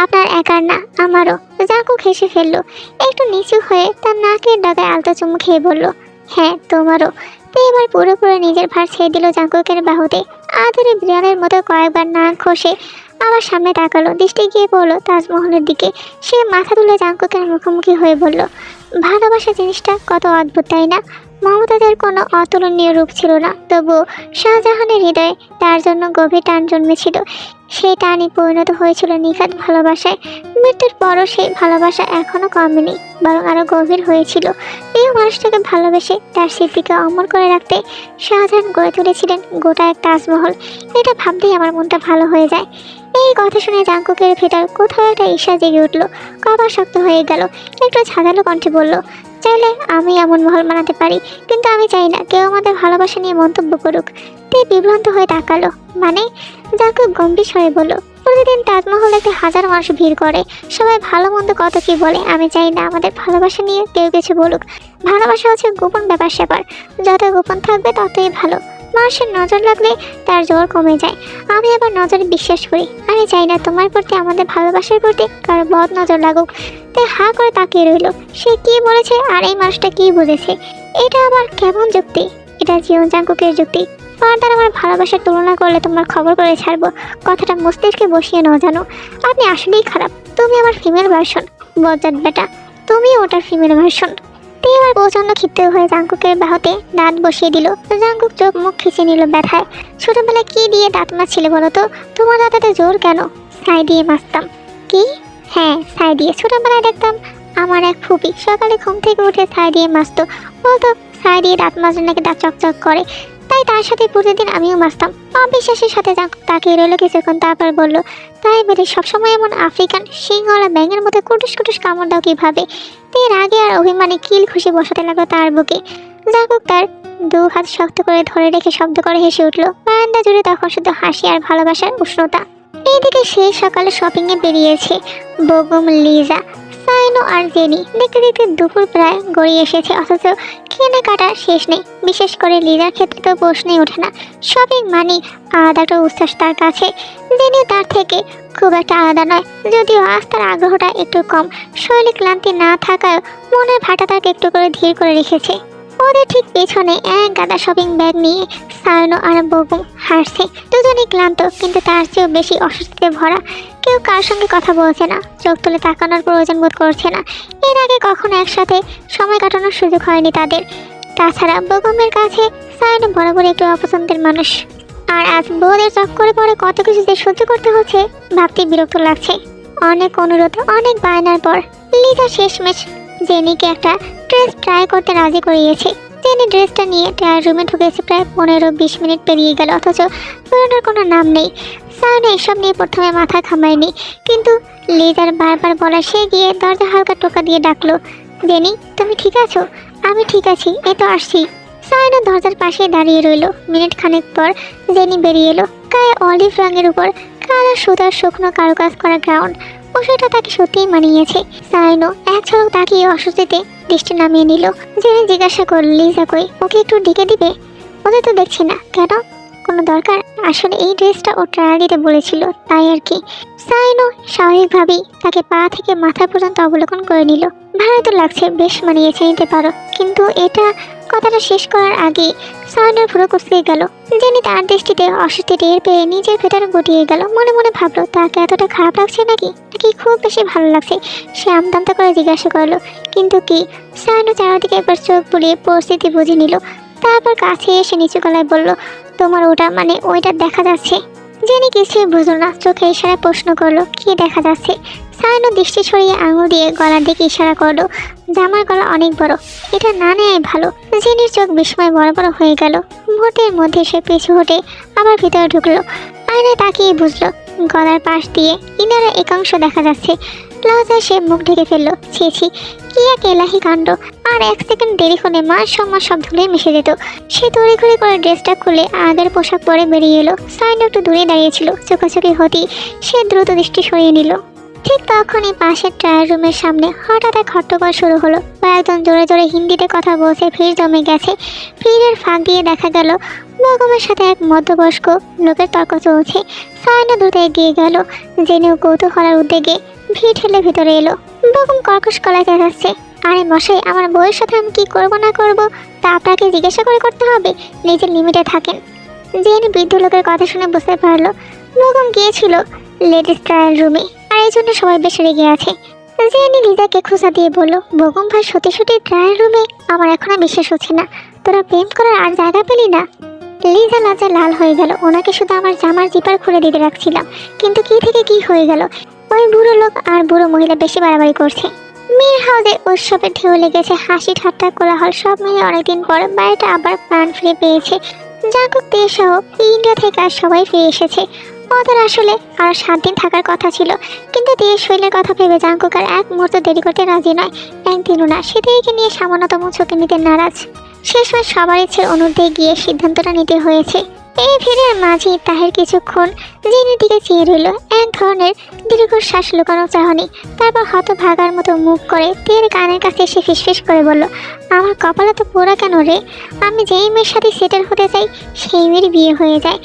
আপনার একার না, আমারও। জাঙ্কুক হেসে ফেললো, একটু নিচু হয়ে তার নাকের ডাগায় আলতো চুমু খেয়ে বলল, হ্যাঁ তোমারও। তো এবার পুরোপুরি নিজের ভার ছেড়ে দিল জাঙ্কুকের বাহুতে। আদরে বিড়ালের মতো কয়েকবার নাক ঘষে আবার সামনে তাকালো, দৃষ্টি গিয়ে পড়লো তাজমহলের দিকে। সে মাথা তুলে জাঙ্কুকের মুখোমুখি হয়ে বলল, ভালোবাসা জিনিসটা কত অদ্ভুত, তাই না? মমতাজের কোনো অতুলনীয় রূপ ছিল না, তবুও শাহজাহানের হৃদয়ে তার জন্য গভীর টান জন্মেছিল। সেই টানই পরিণত হয়েছিল নিখাত ভালোবাসায়। মৃত্যুর পরও সেই ভালোবাসা এখনও কমেনি, বরং আরও গভীর হয়েছিল। এই মানুষটাকে ভালোবেসে তার স্মৃতিকে অমর করে রাখতে শাহজাহান গড়ে তুলেছিলেন গোটা এক তাজমহল। এটা ভাবতেই আমার মনটা ভালো হয়ে যায়। এই কথা শুনে জাঙ্কুকের ভেতর কোথাও একটা ঈর্ষা জেগে উঠল, কপাল শক্ত হয়ে গেল। একটু ঝাঁঝালো কণ্ঠে বলল, চাইলে আমি এমন মহল বানাতে পারি, কিন্তু আমি চাই না কেউ আমাদের ভালোবাসা নিয়ে মন্তব্য করুক। তে বিভ্রান্ত হয়ে তাকালো। মানে? জাঙ্কুক গম্ভীর হয়ে বলল, প্রতিদিন তাজমহল দেখতে হাজার মানুষ ভিড় করে, সবাই ভালো মন্দ কত কি বলে। আমি চাই না আমাদের ভালোবাসা নিয়ে কেউ কিছু বলুক। ভালোবাসা হচ্ছে গোপন ব্যাপার স্যাপার, যত গোপন থাকবে ততই ভালো। মানুষের নজর লাগলে তার জোর কমে যায়। আমি আবার নজরে বিশ্বাস করি। আমি চাই না তোমার প্রতি, আমাদের ভালোবাসার প্রতি কারো বদ নজর লাগুক। তাই হা করে তাকিয়ে রইল। সে কি বলেছে আর এই মানুষটা কি বুঝেছে? এটা আবার কেমন যুক্তি? এটা জীবন জাঙ্কুকের যুক্তি। ফার্দার আমার ভালোবাসার তুলনা করলে তোমার খবর করে ছাড়বো। কথাটা মস্তিষ্কে বসিয়ে নাও জানো। আপনি আসলেই খারাপ। তুমি আমার ফিমেল ভার্সন। বজ্জাত বেটা, তুমি ওটার ফিমেল ভার্সন। তে এবার প্রচন্ড ক্ষিপ্ত হয়ে জাঙ্কুকের বাহুতে দাঁত বসিয়ে দিল। জাঙ্কুক চোখ মুখ খিচে নিল ব্যথায়। ছোটবেলায় কি দিয়ে দাঁত মারছিলে বলো তো? তোমার দাঁতাতে জোর কেন? ছাই দিয়ে মারতাম। কি? হ্যাঁ, ছাই দিয়ে। ছোটবেলায় দেখতাম আমার এক ফুপি সকালে ঘুম থেকে উঠে ছাই দিয়ে মারতো। বলতো ছাই দিয়ে দাঁত মাজলে নাকি দাঁত চকচক করে। তাই তার সাথে প্রতিদিন আমিও মারতাম। অবিশ্বাসের সাথে জাঙ্কুক তাকিয়ে রইল কিছুক্ষণ, তারপর বলল, তাই বলে সবসময় এমন আফ্রিকান সিংহওয়ালা ব্যাঙের মতো কুটুস কুটুস কামড় দাও কীভাবে? এর আগে আর অভিমানে কিল খুশি বসাতে লাগলো তার বুকে। জাঙ্কুক তার দু হাত শক্ত করে ধরে রেখে শব্দ করে হেসে উঠল। বারান্দা জুড়ে তখন শুধু হাসি আর ভালোবাসার উষ্ণতা। এইদিকে সেই সকালে শপিংয়ে বেরিয়েছে বগুম, লিজা, সাইনো আর জেনি। দেখতে দেখতে দুপুর প্রায় গড়িয়ে এসেছে, অথচ কেনাকাটার শেষ নেই। বিশেষ করে লিজার ক্ষেত্রে তো প্রশ্নই ওঠে না। শপিং মানে আলাদা একটা উচ্ছ্বাস তার কাছে। জেনিও তার থেকে খুব একটা আলাদা নয়, যদিও আজ তার আগ্রহটা একটু কম। শরীরে ক্লান্তি না থাকায় মনের ভাটা তাকে একটু করে ধীর করে রেখেছে। ওদের ঠিক পেছনে এক গাদা শপিং ব্যাগ নিয়ে সায়নো আর বগুম হাসছে। দুজনেই ক্লান্ত, কিন্তু তার চেয়েও বেশি অস্বস্তিতে ভরা। কেউ কার সঙ্গে কথা বলছে না, চোখ তুলে তাকানোর প্রয়োজন বোধ করছে না। এর আগে কখনো একসাথে সময় কাটানোর সুযোগ হয়নি তাদের। তাছাড়া বগুমের কাছে সায়নো বরাবর একটু অপছন্দের মানুষ। আর আজ বউদের চক্করে পরে কত কিছু যে সহ্য করতে হচ্ছে ভাবতেই বিরক্ত লাগছে। অনেক অনুরোধ, অনেক বায়নার পর লিজা শেষমেশ জেনিকে একটা ড্রেস ট্রাই করতে রাজি করিয়েছে। জেনি ড্রেসটা নিয়ে ট্রায়াল রুমে ঢুকেছে। প্রায় 15-20 মিনিট পেরিয়ে গেল, অথচ বেরোনোর কোনো নাম নেই। সায়নো এসব নিয়ে প্রথমে মাথা ঘামায়নি, কিন্তু লিজার বারবার বলা সে গিয়ে দরজা হালকা টোকা দিয়ে ডাকলো, জেনি তুমি ঠিক আছো? আমি ঠিক আছি, এই তো আসছি। সায়নো দরজার পাশে দাঁড়িয়ে রইল। মিনিট খানেক পর জেনি বেরিয়ে এলো। গায়ে অলিভ রঙের উপর কালো সুতার শুকনো কারুকাজ করা গ্রাউন্ড। পোশাকটা তাকে সত্যিই মানিয়েছে। সায়নো এক ঝলক তাকিয়ে অস্বস্তিতে দৃষ্টি নামিয়ে নিল। জেনি জিজ্ঞাসা করল, লিজা কই? ওকে একটু ডেকে দিবে? ওদের তো দেখছি না। কেন? কোনো দরকার? আসলে এই ড্রেসটা ও ট্রায়াল দিতে বলেছিল, তাই আর কি। সায়নো স্বাভাবিকভাবেই তাকে পা থেকে মাথা পর্যন্ত অবলোকন করে নিল। ভালো তো লাগছে, বেশ মানিয়েছে, নিতে পারো। কিন্তু এটা কথাটা শেষ করার আগেই সায়নোর ভুরু কুঁচকে গেল। জেনি তার দৃষ্টিতে অস্বস্তি টের পেয়ে নিজের ভেতরে গুটিয়ে গেল। মনে মনে ভাবলো, তাকে এতটা খারাপ লাগছে নাকি খুব বেশি ভালো লাগছে। সে আমতামতা করে জিজ্ঞাসা করলো, কিন্তু কি? সায়নো চারদিকে একবার চোখ বুলিয়ে পরিস্থিতি বুঝে নিল। তারপর কাছে এসে নিচু গলায় বলল, তোমার ওটা মানে ওইটা দেখা যাচ্ছে? জেনি কিছুই বুঝলো না, চোখে ইশারায় প্রশ্ন করলো, কি দেখা যাচ্ছে? সায়নো দৃষ্টি ছড়িয়ে আঙুল দিয়ে গলার দিকে ইশারা করলো। জামার গলা অনেক বড়, এটা না নেয় ভালো। জেনির চোখ বিস্ময় বড় বড় হয়ে গেল। মুহূর্তের মধ্যে সে পিছু হটে আবার ভিতরে ঢুকলো। আয়নায় তাকিয়ে বুঝলো গলার পাশ দিয়ে ইনারের একাংশ দেখা যাচ্ছে। লজ্জায় সে মুখ ঢেকে ফেললো। ছি ছি, কি এক এলাহি কাণ্ড! আর এক সেকেন্ড দেরি হলে মান সম্মান সব ধুলে মিশে যেত। সে তড়িঘড়ি করে ড্রেসটা খুলে আগের পোশাক পরে বেরিয়ে এলো। সাইন একটু দূরে দাঁড়িয়েছিল। চোখাচোখি হতেই সে দ্রুত দৃষ্টি সরিয়ে নিল। ঠিক তখনই পাশের ট্রায়াল রুমের সামনে হঠাৎ এক হট্টগোল শুরু হলো। কয়েকজন জোরে জোরে হিন্দিতে কথা বলছে। ভিড় জমে গেছে। ভিড়ের ফাঁক দিয়ে দেখা গেল বেগমের সাথে এক মধ্যবয়স্ক লোকের তর্ক চলছে। সায়না দ্রুত এগিয়ে গেল, জেনেও কৌতূহলের উদ্যোগে ভিড় ঠেলে ভিতরে এলো। বেগম কর্কশ গলায় চেঁচাচ্ছে, আরে মশাই, আমার বউয়ের সাথে আমি কি করব না করব তা আপনাকে জিজ্ঞাসা করে করতে হবে, নিজের লিমিটে থাকেন। জেনে বৃদ্ধ লোকের কথা শুনে বুঝতে পারলো বেগম গিয়েছিল লেডিস ট্রায়াল রুমে, আর এই জন্য সবাই বেশ রেগে আছে। জেনি লিজাকে খোঁচা দিয়ে বলল, বেগম ভাই সত্যি সত্যি ট্রায়াল রুমে? আমার এখন আর বিশ্বাস হচ্ছে না, তোরা প্রেম করার আর জায়গা পেলি না? লিজা লজ্জা লাল হয়ে গেল, ওনাকে শুধু আমার জামার জিপার খুলে দিতে রাখছিলাম, কিন্তু কি থেকে কি হয়ে গেল। ওই বুড়ো লোক আর বুড়ো মহিলা বেশি বাড়াবাড়ি করছে। মেয়ের হাউসে উৎসবের ঢেউ লেগেছে, হাসি ঠাট্টা কোলাহল সব মিলে অনেকদিন পর বাড়িটা আবার প্রাণ ফিরে পেয়েছে। জাঙ্কুক সহ ইন্ডিয়া থেকে আর সবাই ফিরে এসেছে। ওদের আসলে আর 7 দিন থাকার কথা ছিল, কিন্তু দেশ শৈলের কথা ভেবে জাঙ্কুক আর এক মুহূর্ত দেরি করতে রাজি নয়, একদিনও না। সেদিকে নিয়ে সামান্যতম ঝুঁকি নিতে নারাজ। শেষমেশ সবার ইচ্ছের অনুরোধে গিয়ে সিদ্ধান্তটা নিতে হয়েছে। এই ভিড়ের মাঝে তাহের কিছুক্ষণ জেনের দিকে চেয়ে রইল, এক ধরনের দীর্ঘশ্বাস লুকানো চাহনি। তারপর হতভাগার মতো মুখ করে তের কানের কাছে এসে ফিসফিস করে বলল, আমার কপালে তো পোড়া কেন রে? আমি যেই মেয়ের সাথে সেটেল হতে চাই সেই মেয়ের বিয়ে হয়ে যায়।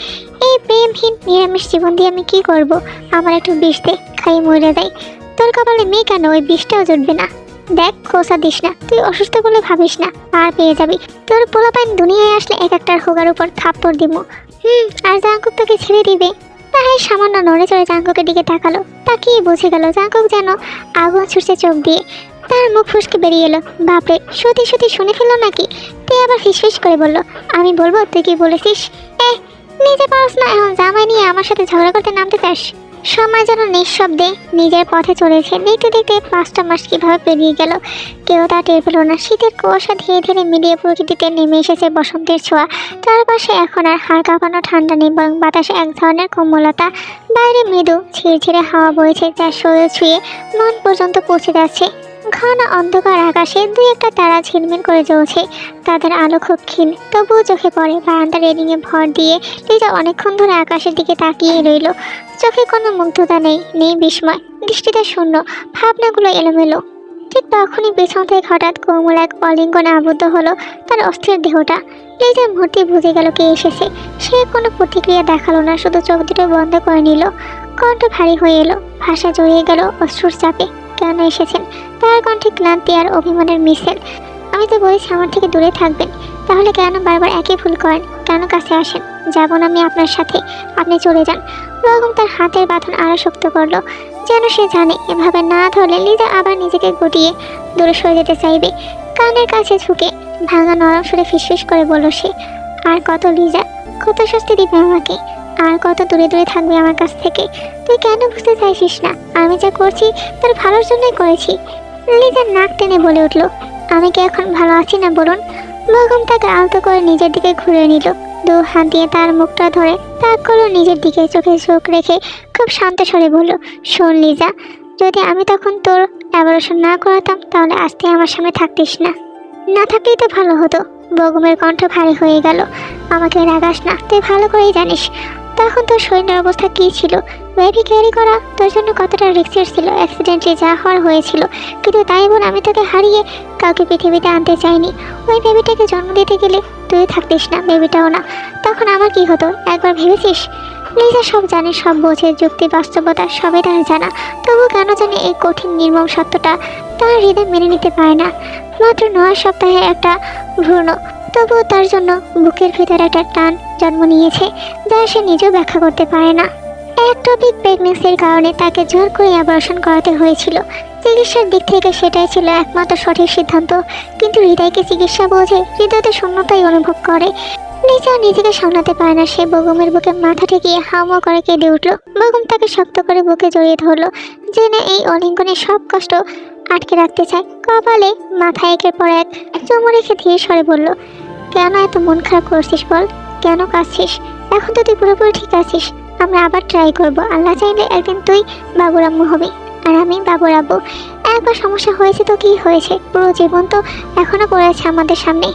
এই প্রেমহীন নিরামিষ জীবন দিয়ে আমি কি করব? আমার একটু বিষ দে, খাই মরে যাই। তোর কপালে মেয়ে কেন? ওই বিষটাও জুটবে না। দেখ, খোসা দিস না, তুই অসুস্থ বলে ভাবিস না, আর পেয়ে যাবি। তোর পোলাপাইন দুনিয়ায় আসলে এক একটার হোগার উপর থাপ্পড় দিব। আর জাঙ্কুক তোকে ছেড়ে দিবে। তাহাই সামান্য নড়ে চড়ে জাঙ্কুকের দিকে তাকালো, তাকিয়ে বুঝে গেল জাঙ্কুক যেন আগুন ছুটছে চোখ দিয়ে। তার মুখ ফুসকে বেরিয়ে এলো, বাপরে, সত্যি সত্যি শুনে ফেললো নাকি? তুই আবার ফিসফিস করে বলল, আমি বলবো তুই কি বলেছিস? নিজে পারস না, এখন জামাই নিয়ে আমার সাথে ঝগড়া করতে নামতে চাস? সময় যেন নিঃশব্দে নিজের পথে চলেছে। দেখতে দেখতে 5টা মাস কিভাবে পেরিয়ে গেল কেউ তা টের পেল না। শীতের কুয়াশা ধীরে ধীরে মিলিয়ে প্রকৃতিতে নেমে এসেছে বসন্তের ছোঁয়া। চারপাশে এখন আর হাড় কাঁপানো ঠান্ডা নেই, বরং বাতাসে এক ধরনের কোমলতা। বাইরে মৃদু ঝিরঝিরে হাওয়া বইছে, যা শরীর ছুঁয়ে মন পর্যন্ত পৌঁছে যাচ্ছে। ঘন অন্ধকার আকাশে 2-1টা তারা ঝিলমিল করে জ্বলছে, তাদের আলো খুব ক্ষীণ, তবুও চোখে পড়ে। বারান্দার রেলিংয়ে ভর দিয়ে লিজা অনেকক্ষণ ধরে আকাশের দিকে তাকিয়ে রইল। চোখে কোনো মুগ্ধতা নেই, নেই বিস্ময়, দৃষ্টিতে শূন্য, ভাবনাগুলো এলোমেলো। ঠিক তখনই পেছন থেকে হঠাৎ কোমল এক অলিঙ্গনে আবদ্ধ হলো তার অস্থির দেহটা। লিজা মুহূর্তে বুঝে গেল কে এসেছে। সে কোনো প্রতিক্রিয়া দেখালো না, শুধু চোখ দুটো বন্ধ করে নিল। কণ্ঠ ভারী হয়ে এলো, ভাষা জড়িয়ে গেল অশ্রুর চাপে। কেন এসেছেন? তার কণ্ঠে ক্লান্তি আর অভিমানের মিশেল। আমি তো বলেছি আমার থেকে দূরে থাকবেন, তাহলে কেন বারবার একই ভুল করেন? কেন কাছে আসেন? যাব না আমি আপনার সাথে, আপনি চলে যান। বেগম তার হাতের বাঁধন আরো শক্ত করলো, যেন সে জানে এভাবে না ধরলে লিজা আবার নিজেকে গুটিয়ে দূরে সরে যেতে চাইবে। কানের কাছে ঝুঁকে ভাঙা নরম সুরে ফিসফিস করে বলল সে, আর কত লিজা, কত শাস্তি দিবে আমাকে? আর কত দূরে দূরে থাকবে আমার কাছ থেকে? তুই কেন বুঝতে চাইছিস না? আমি যা করছি তোর ভালোর জন্যই করেছি। লিজা নাক টেনে বলে উঠল, আমি কি এখন ভালো আছি না বলুন? বেগম তাকে আলতো করে নিজের দিকে ঘুরে নিল, 2 হাত দিয়ে তার মুখটা ধরে তাক করলো নিজের দিকে। চোখে চোখ রেখে খুব শান্ত স্বরে বলল, শোন লিজা, যদি আমি তখন তোর অ্যাবর্শন না করাতাম তাহলে আজ তুই আমার সামনে থাকতিস না। না থাকলেই তো ভালো হতো। বেগমের কণ্ঠ ভারী হয়ে গেল, আমাকে রাগাস না, তুই ভালো করেই জানিস তখন তোর শরীরের অবস্থা কী ছিল। বেবি ক্যারি করা তোর জন্য কতটা রিস্কের ছিল। অ্যাক্সিডেন্টলি যা হওয়ার হয়েছিল, কিন্তু তাই বোন আমি তোকে হারিয়ে কাউকে পৃথিবীতে আনতে চাইনি। ওই বেবিটাকে জন্ম দিতে গেলে তুই থাকতিস না, বেবিটাও না, তখন আমার কি হতো একবার ভেবেছিস? লিজা সব জানে, সব বোঝে, যুক্তি বাস্তবতা সবই তার জানা, তবু কেন জানে এই কঠিন নির্মম সত্যটা তার হৃদয় মেনে নিতে পারে না। মাত্র 9 সপ্তাহে একটা ভ্রূণ, তবুও তার জন্য বুকের ভিতরে একটা টান জন্ম নিয়েছে, যা সে নিজেও ব্যাখ্যা করতে পারে না। একটপিক প্রেগনেন্সির কারণে তাকে জোর করে অ্যাবর্শন করাতে হয়েছিল। চিকিৎসার দিক থেকে সেটাই ছিল একমাত্র সঠিক সিদ্ধান্ত, কিন্তু হৃদয়কে চিকিৎসা বোঝে, হৃদয়তে শূন্যতাই অনুভব করে। লিজা নিজেকে সামলাতে পারে না, সে বেগমের বুকে মাথা ঠেকিয়ে হাওয়া করে কেঁদে উঠল। বেগম তাকে শক্ত করে বুকে জড়িয়ে ধরলো, জেনে এই অলিঙ্গনে সব কষ্ট আটকে রাখতে চায়। কপালে মাথা একের পর এক চুমু রেখে ধীরে স্বরে বলল, কেন এত মন খারাপ করছিস বল? কেন কাঁদছিস? এখন তো তুই পুরোপুরি ঠিক আছিস। আমরা আবার ট্রাই করব, আল্লাহ চাইলে একদিন তুই বাবুর আম্মু হবি আর আমি বাবুর আব্বু। একবার সমস্যা হয়েছে তো কি হয়েছে, পুরো জীবন তো এখনো পড়েছে আমাদের সামনে।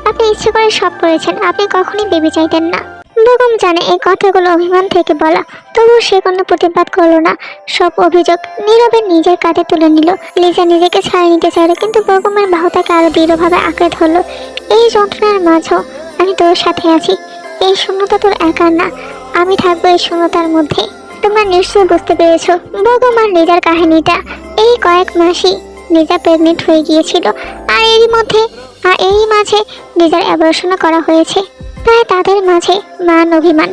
আপনি ইচ্ছে করে সব করেছেন, আপনি কখনই বেবি চাইতেন না। বেগম জানে এই কথাগুলো অভিমান থেকে বলা, তবুও সে কোনো প্রতিবাদ করলো না। সব অভিযোগ নীরবে নিজের কাঁধে তুলে নিল। লিজা নিজেকে ছাড়িয়ে নিতে চাইল, কিন্তু বেগমের বাহু তাকে আরো দৃঢ়ভাবে আঁকড়ে ধরলো। এই যন্ত্রণার মাঝেও আমি তোর সাথে আছি, এই শূন্যতা তোর একার না, আমি থাকবো এই শূন্যতার মধ্যে। তোমরা নিশ্চয়ই বুঝতে পেরেছো বগম আর লিজার কাহিনীটা। এই কয়েক মাসই লিজা প্রেগনেন্ট হয়ে গিয়েছিল, আর এই মাঝে লিজার অ্যাবর্শনও করা হয়েছে। তাই তাদের মাঝে মান অভিমান।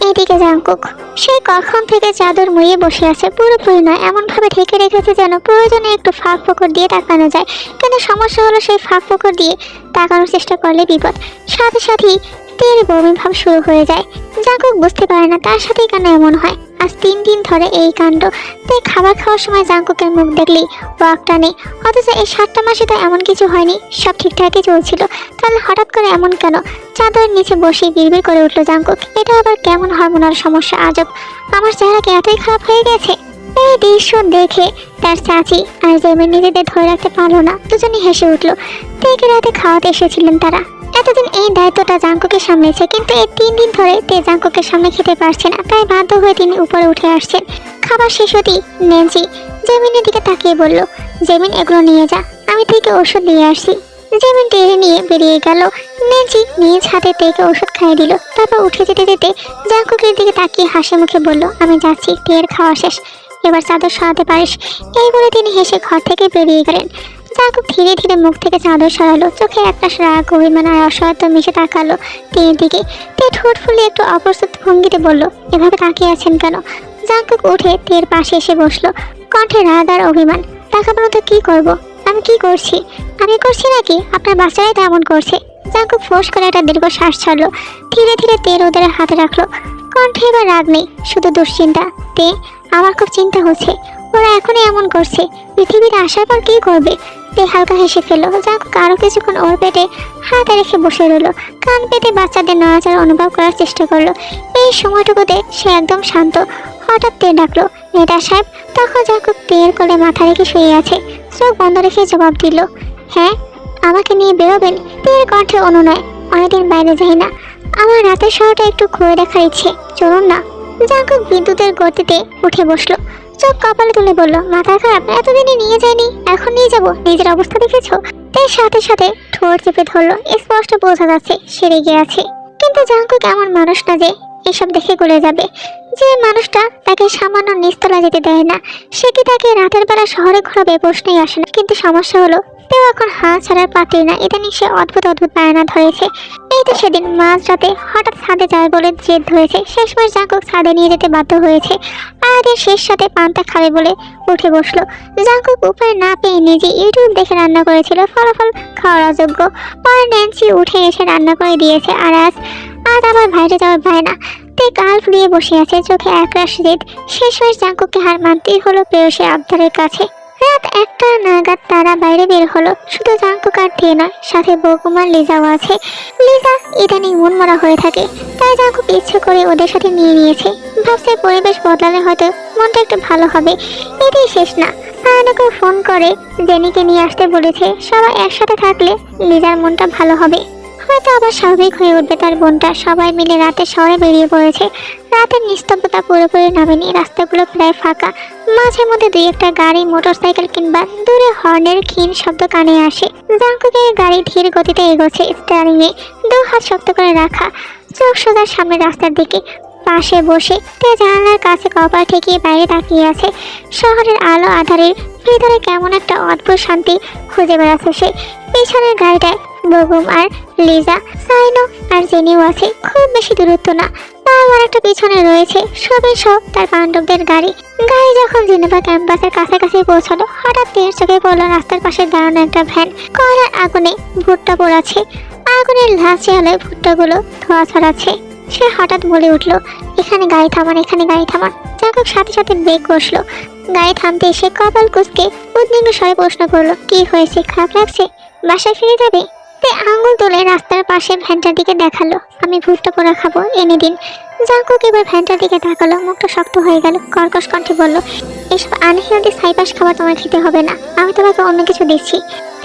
এদিকে জাংকুক, সে কখন থেকে চাদর মুড়িয়ে বসে আছে, পুরোপুরি নয়, এমনভাবে ঢেকে রেখেছে যেন প্রয়োজনে একটু ফাঁক ফোকর দিয়ে তাকানো যায়। কিন্তু সমস্যা হলো সেই ফাঁক ফোকর দিয়ে তাকানোর চেষ্টা করলে বিপদ। সাথে সাথেই তেল বমি ভাব শুরু হয়ে যায়। জাংকুক বুঝতে পারে না তার সাথেই কেন এমন হয়। আজ 3 দিন ধরে এই কাণ্ড। তাই খাবার খাওয়ার সময় জাংকুকের মুখ দেখলেই ওয়াকটা নেই, অথচ এই 7টা মাসে তো এমন কিছু হয়নি, সব ঠিকঠাকই চলছিল। তাহলে হঠাৎ করে এমন কেন? চাদরের নিচে বসে বিড়বিড় করে উঠল জাংকুক, এটা আবার কেমন হরমোনাল সমস্যা আজব। আমার চেহারা কি এতই খারাপ হয়ে গেছে? এই দৃশ্য দেখে তার চাচি আর জেমিন নিজেদের ধরে রাখতে পারলো না, দুজনই হেসে উঠল। তেকে রাতে খাওয়াতে এসেছিলেন তারা। এতদিন এই দায়িত্বটা জাংকুকের সামনেছে, কিন্তু এই 3 দিন ধরে তে জাংকুকের সামনে খেতে পারছে না, তাই বাধ্য হয়ে তিনি উপরে উঠে আসছেন। খাবার শেষ হতেই ন্যান্সি জেমিনের দিকে তাকিয়ে বলল, জেমিন এগুলো নিয়ে যা, আমি থেকে ওষুধ দিয়ে আসছি। জেমিন টেনে নিয়ে বেরিয়ে গেল। ন্যান্সি নিজ হাতে তেকে ওষুধ খাইয়ে দিল। তারপর উঠে যেতে যেতে জাংকুকের দিকে তাকিয়ে হাসি মুখে বলল, আমি যাচ্ছি, তের খাওয়া শেষ, এবার চাদর সরাতে পারিস। এই বলে তিনি হেসে ঘর থেকে বেরিয়ে গেলেন। জাংকুক ধীরে ধীরে মুখ থেকে চাদর সরালো, চোখে একটা রাগ, অভিমান আর অসহায়ত্ব মিশে তাকালো তের দিকে। তে ঠোঁট ফুলে একটু অপ্রস্তুত ভঙ্গিতে বলল, এভাবে তাকিয়ে আছেন কেন? জাংকুক উঠে তের পাশে এসে বসলো, কণ্ঠে রাগ আর অভিমান। তাকাবো তো কি করব? আমি কি করছি? আমি করছি নাকি আপনার বাচ্চারাই তেমন করছে? জাংকুক ফোঁস করে একটা দীর্ঘ শ্বাস ছাড়লো। ধীরে ধীরে তের ওদের হাতে রাখলো, কণ্ঠে এবার রাগ নেই, শুধু দুশ্চিন্তা। তে, আমার খুব চিন্তা হচ্ছে, ওরা এখনই এমন করছে, পৃথিবীতে আসার পর কি করবে? তে হালকা হেসে ফেললো। জাংকুক আরো কিছুক্ষণ ওর পেটে হাত রেখে বসে রইল, কান পেতে বাচ্চাদের নড়াচড়া অনুভব করার চেষ্টা করলো। এই সময়টুকুতে সে একদম শান্ত। হঠাৎ তে ডাকলো, নেতা সাহেব। তখন জাংকুক তের কোলে মাথা রেখে শুয়ে আছে, চোখ বন্ধ রেখে জবাব দিল, হ্যাঁ, আমাকে নিয়ে বেরোবেন? তের কণ্ঠে অনুনয়, অনেকদিন বাইরে যাই না, আমার রাতের শহরটা একটু ঘুরে দেখার ইচ্ছে, চলুন না। জাংকুক বিদ্যুতের গতিতে উঠে বসলো, চোখ কপালে তুলে বলল, মাথা খারাপ? এতদিনে নিয়ে যায়নি, এখন নিয়ে যাব? নিজের অবস্থা দেখেছো? তার সাথে সাথে ঠোঁট চেপে ধরলো, স্পষ্ট বোঝা যাচ্ছে সে রেগে আছে। কিন্তু জাংকুক এমন মানুষ না যে এসব দেখে গলে যাবে। যে মানুষটা তাকে সামান্য নিচতলা যেতে দেয় না, সে কি তাকে রাতের বেলা শহরে ঘোরাবে? প্রশ্নই আসে না। কিন্তু সমস্যা হলো তেও এখন হাত ছাড়ার পাত্রী না, ইদানিং সে অদ্ভুত অদ্ভুত বায়না ধরেছে। এই তো সেদিন মাঝরাতে হঠাৎ ছাদে যায় বলে জেদ ধরেছে, শেষমেশ জাংকুক ছাদে নিয়ে যেতে বাধ্য হয়েছে। আয়াদের শেষ সাথে পান্তা খাবে বলে উঠে বসলো। জাংকুক উপায় না পেয়ে নিজে ইউটিউব দেখে রান্না করেছিল, ফলাফল খাওয়ার অযোগ্য। পরে ন্যান্সি উঠে এসে রান্না করে দিয়েছে, আর আজ আবার বাইরে যাওয়ার বায়না। তে গাল ফুলিয়ে বসে আছে, চোখে একরাশ জেদ। শেষমেশ জাংকুককে হার মানতেই হলো প্রেয়সীর আবদারের কাছে। রাত 1টা নাগাদ তারা বাইরে বের হলো। শুধু জাংকুক আর তে নয়, সাথে বৌকুমার লিজাও আছে। লিজা ইদানিং মনমরা হয়ে থাকে, তাই জাংকুক ইচ্ছে করে ওদের সাথে নিয়ে নিয়েছে। ভাবছে পরিবেশ বদলালে হয়তো মনটা একটু ভালো হবে। এটাই শেষ না, সায়নাকে ফোন করে জেনিকে নিয়ে আসতে বলেছে। সবাই একসাথে থাকলে লিজার মনটা ভালো হবে, হয়তো আবার স্বাভাবিক হয়ে উঠবে তার বোনটা। সবাই মিলে রাতে শহরে বেরিয়ে পড়েছে। রাতের নিস্তব্ধতা পুরোপুরি নামেনি, রাস্তাগুলো প্রায় ফাঁকা। মাঝে মধ্যে 2-1টা গাড়ি, মোটরসাইকেল কিংবা দূরে হর্নের ক্ষীণ শব্দ কানে আসে। জাংকুকের গাড়ি ধীর গতিতে এগোচ্ছে, স্টিয়ারিংয়ে 2 হাত শক্ত করে রাখা, চোখ সোজা সামনে রাস্তার দিকে। পাশে বসে তে জানালার কাছে কপাল ঠেকিয়ে বাইরে তাকিয়ে আছে। শহরের আলো আধারের ভিতরে কেমন একটা অদ্ভুত শান্তি খুঁজে বেড়াচ্ছে সে। পিছনের গাড়িটায় বগম আর লিজা, সাইনো আর জেনিও আছে, খুব বেশি দূরত্ব না। তার একটা পিছনে রয়েছে সব তার পাণ্ডবদের গাড়ি। গাড়ি যখন জেনেভা ক্যাম্পাসের কাছাকাছি পৌঁছালো, হঠাৎ তের চোখে পড়লো রাস্তার পাশে দাঁড়ানো একটা ভ্যান। কয়লার আগুনে ভুট্টা পোড়াচ্ছে, আগুনের লাচে আলোয় ভুট্টাগুলো ধোঁয়া ছড়াচ্ছে। সে হঠাৎ বলে উঠলো, এখানে গাড়ি থামান, এখানে গাড়ি থামান। জাংকুক সাথে সাথে ব্রেক কষলো। গাড়ি থামতে এসে কপাল কুঁচকে উদ্বিগ্ন স্বরে প্রশ্ন করলো, কি হয়েছে, খারাপ লাগছে? বাসায় ফিরে যাবে? তে আঙুল তুলে রাস্তার পাশে ভ্যানটার দিকে দেখালো, আমি ভুট্টা পোড়া খাবো, এনে দিন। জাংকুক এবার ভ্যানটার দিকে তাকালো, মুখটা শক্ত হয়ে গেল। কর্কশ কণ্ঠে বলল, এসব আনহেলদি সাইপাস খাবার তোমার খেতে হবে না, আমি তোমাকে অন্য কিছু দিচ্ছি।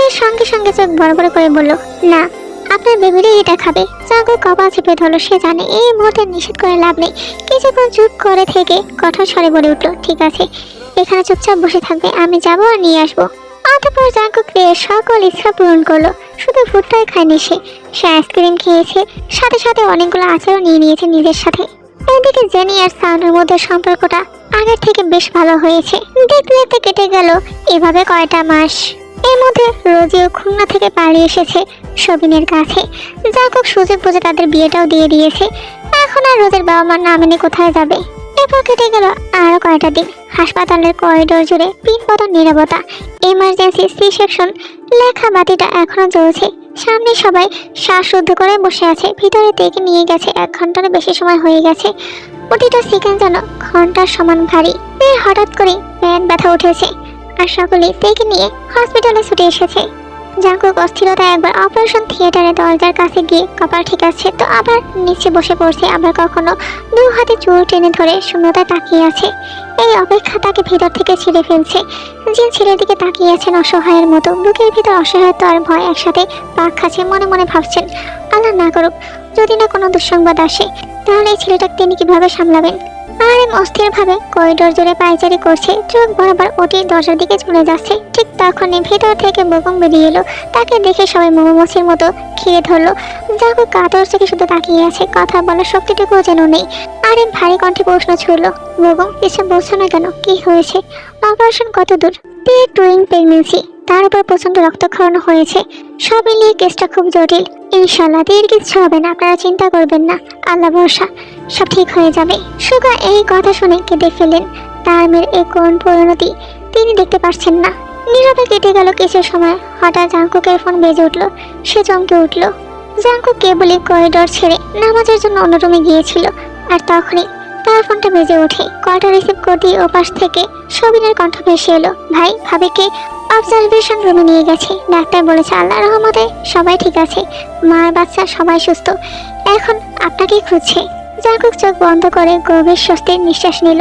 এর সঙ্গে সঙ্গে চোখ বড় বড় করে বলল, না, আপনার বেবিরই এটা খাবে। জাংকুক কপাল চেপে ধরলো, সে জানে এই মুহূর্তে নিষেধ করে লাভ নেই। কিছুক্ষণ চুপ করে থেকে কঠোর স্বরে বলে উঠলো, ঠিক আছে, এখানে চুপচাপ বসে থাকবে, আমি যাবো আর নিয়ে আসবো। অতঃপর জাঙ্কুক সকল ইচ্ছা পূরণ করলো। শুধু ফুডটাই খায়নি সে আইসক্রিম খেয়েছে, সাথে সাথে অনেকগুলো আচারও নিয়ে নিয়েছে নিজের সাথে। এদিকে জেনি আর সাউন্ডের মধ্যে সম্পর্কটা আগের থেকে বেশ ভালো হয়েছে। দেখতে দেখতে কেটে গেল এভাবে কয়টা মাস। এর মধ্যে রোজিও খুলনা থেকে পালিয়ে এসেছে সবিনের কাছে। জাঙ্কুক সুযোগ বুঝে তাদের বিয়েটাও দিয়ে দিয়েছে। এখন আর রোজের বাবা মার না মেনে কোথায় যাবে। এরপর কেটে গেল আরো কয়টা দিন। হাসপাতালের করিডোর জুড়ে পিনপত নীরবতা। এমার্জেন্সি সি সেকশন লেখা বাতিটা এখনো জ্বলছে। সামনে সবাই শ্বাসরুদ্ধ করে বসে আছে। ভিতরে থেকে নিয়ে গেছে 1 ঘন্টারও বেশি সময় হয়ে গেছে। প্রতিটা সেকেন্ড যেন ঘন্টার সমান ভারী। হঠাৎ করে পেট ব্যথা উঠেছে আর সকলেই থেকে নিয়ে হসপিটালে ছুটে এসেছে। জাঙ্কুক অস্থিরতা একবার অপারেশন থিয়েটারে দরজার কাছে গিয়ে কপাল ঠিক আছে, তো আবার নিচে বসে পড়ছে, আবার কখনো 2 হাতে চুল টেনে ধরে শূন্যতায় তাকিয়ে আছে। এই অপেক্ষা তাকে ভিতর থেকে ছিঁড়ে ফেলছে। জিন ছেলের দিকে তাকিয়ে আছেন অসহায়ের মতো। বুকের ভিতর অসহায়ত্ব আর ভয় একসাথে পাক খাচ্ছে। মনে মনে ভাবছেন, আল্লাহ না করুক যদি না কোনো দুঃসংবাদ আসে, তাহলে এই ছেলেটাকে তিনি কিভাবে সামলাবেন। আর অস্থির ভাবে করিডোর জুড়ে পায়চারি করছে। চোখ বরাবর ওটি দরজার দিকে চলে যাচ্ছে। ঠিক তখনই ভেতর থেকে বেগম বেরিয়ে এলো। তাকে দেখে সবাই মৌমাছির মতো ঘিরে ধরলো। জাঙ্কুক কাতর চোখে শুধু তাকিয়ে আছে, কথা বলার শক্তিটুকুও যেন নেই। আর ভারী কণ্ঠে প্রশ্ন ছুড়ল, বেগম কিছু বলছো না কেন, কি হয়েছে? অপারেশন কত দূর? টুইং প্রেগনেন্সি, তার উপর প্রচন্ড রক্তক্ষরণ হয়েছে। সব মিলিয়ে কেসটা খুব জটিল। ইনশাল্লাহ দেরি কিছু হবে না, আপনারা চিন্তা করবেন না, আল্লাহ ভরসা, সব ঠিক হয়ে যাবে। সুগা এই কথা শুনে কেঁদে ফেলেন। তার মেয়ের এই কোন পরিণতি তিনি দেখতে পারছেন না। নীরবে কেটে গেল কিছু সময়। হঠাৎ জাঙ্কুকের ফোন বেজে উঠল। সে চমকে উঠল। জাঙ্কুক কেবলই করিডোর ছেড়ে নামাজের জন্য অন্য রুমে গিয়েছিল, আর তখনই তার ফোনটা বেজে ওঠে। কলটা রিসিভ করতেই ওপাশ থেকে সবিনের কণ্ঠ ভেসে এলো, ভাই ভাবিকে অবজারভেশন রুমে নিয়ে গেছে। ডাক্তার বলেছে আল্লাহর রহমতে সবাই ঠিক আছে, মার বাচ্চা সবাই সুস্থ, এখন আপনাকেই খুঁজছে। জাঙ্কুক চোখ বন্ধ করে গভীর স্বস্তির নিঃশ্বাস নিল।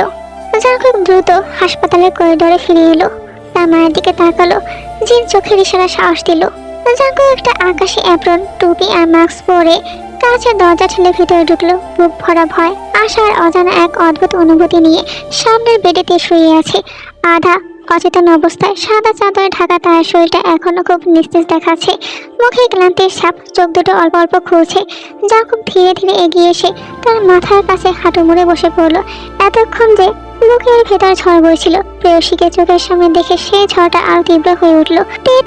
জাঙ্কুক দ্রুত হাসপাতালের করিডোরে ফিরে এলো। তার মায়ের দিকে তাকালো। জিন চোখের ইশারা সাহস দিল। জাঙ্কুক একটা আকাশি অ্যাপ্রন, টুপি আর মাস্ক পরে কাঁচের দরজা ঠেলে ভিতরে ঢুকলো। বুক ভরা ভয়, আশার অজানা এক অদ্ভুত অনুভূতি নিয়ে সামনের বেডেতে শুয়ে আছে আধা অচেতন অবস্থায়। সাদা চাদরে ঢাকা তার শরীরটা এখনো খুব নিস্তেজ দেখাচ্ছে। মুখে ক্লান্তির ছাপ, চোখ দুটো অল্প অল্প খুলছে। জাঙ্কুক ধীরে ধীরে এগিয়ে এসে তার মাথার কাছে হাঁটু মুড়ে বসে পড়ল। এতক্ষণ যে বুকের ভেতর ঝড় বইছিল, প্রেয়সীকে চোখের সামনে দেখে সেই ঝড়টা আরো তীব্র হয়ে উঠল।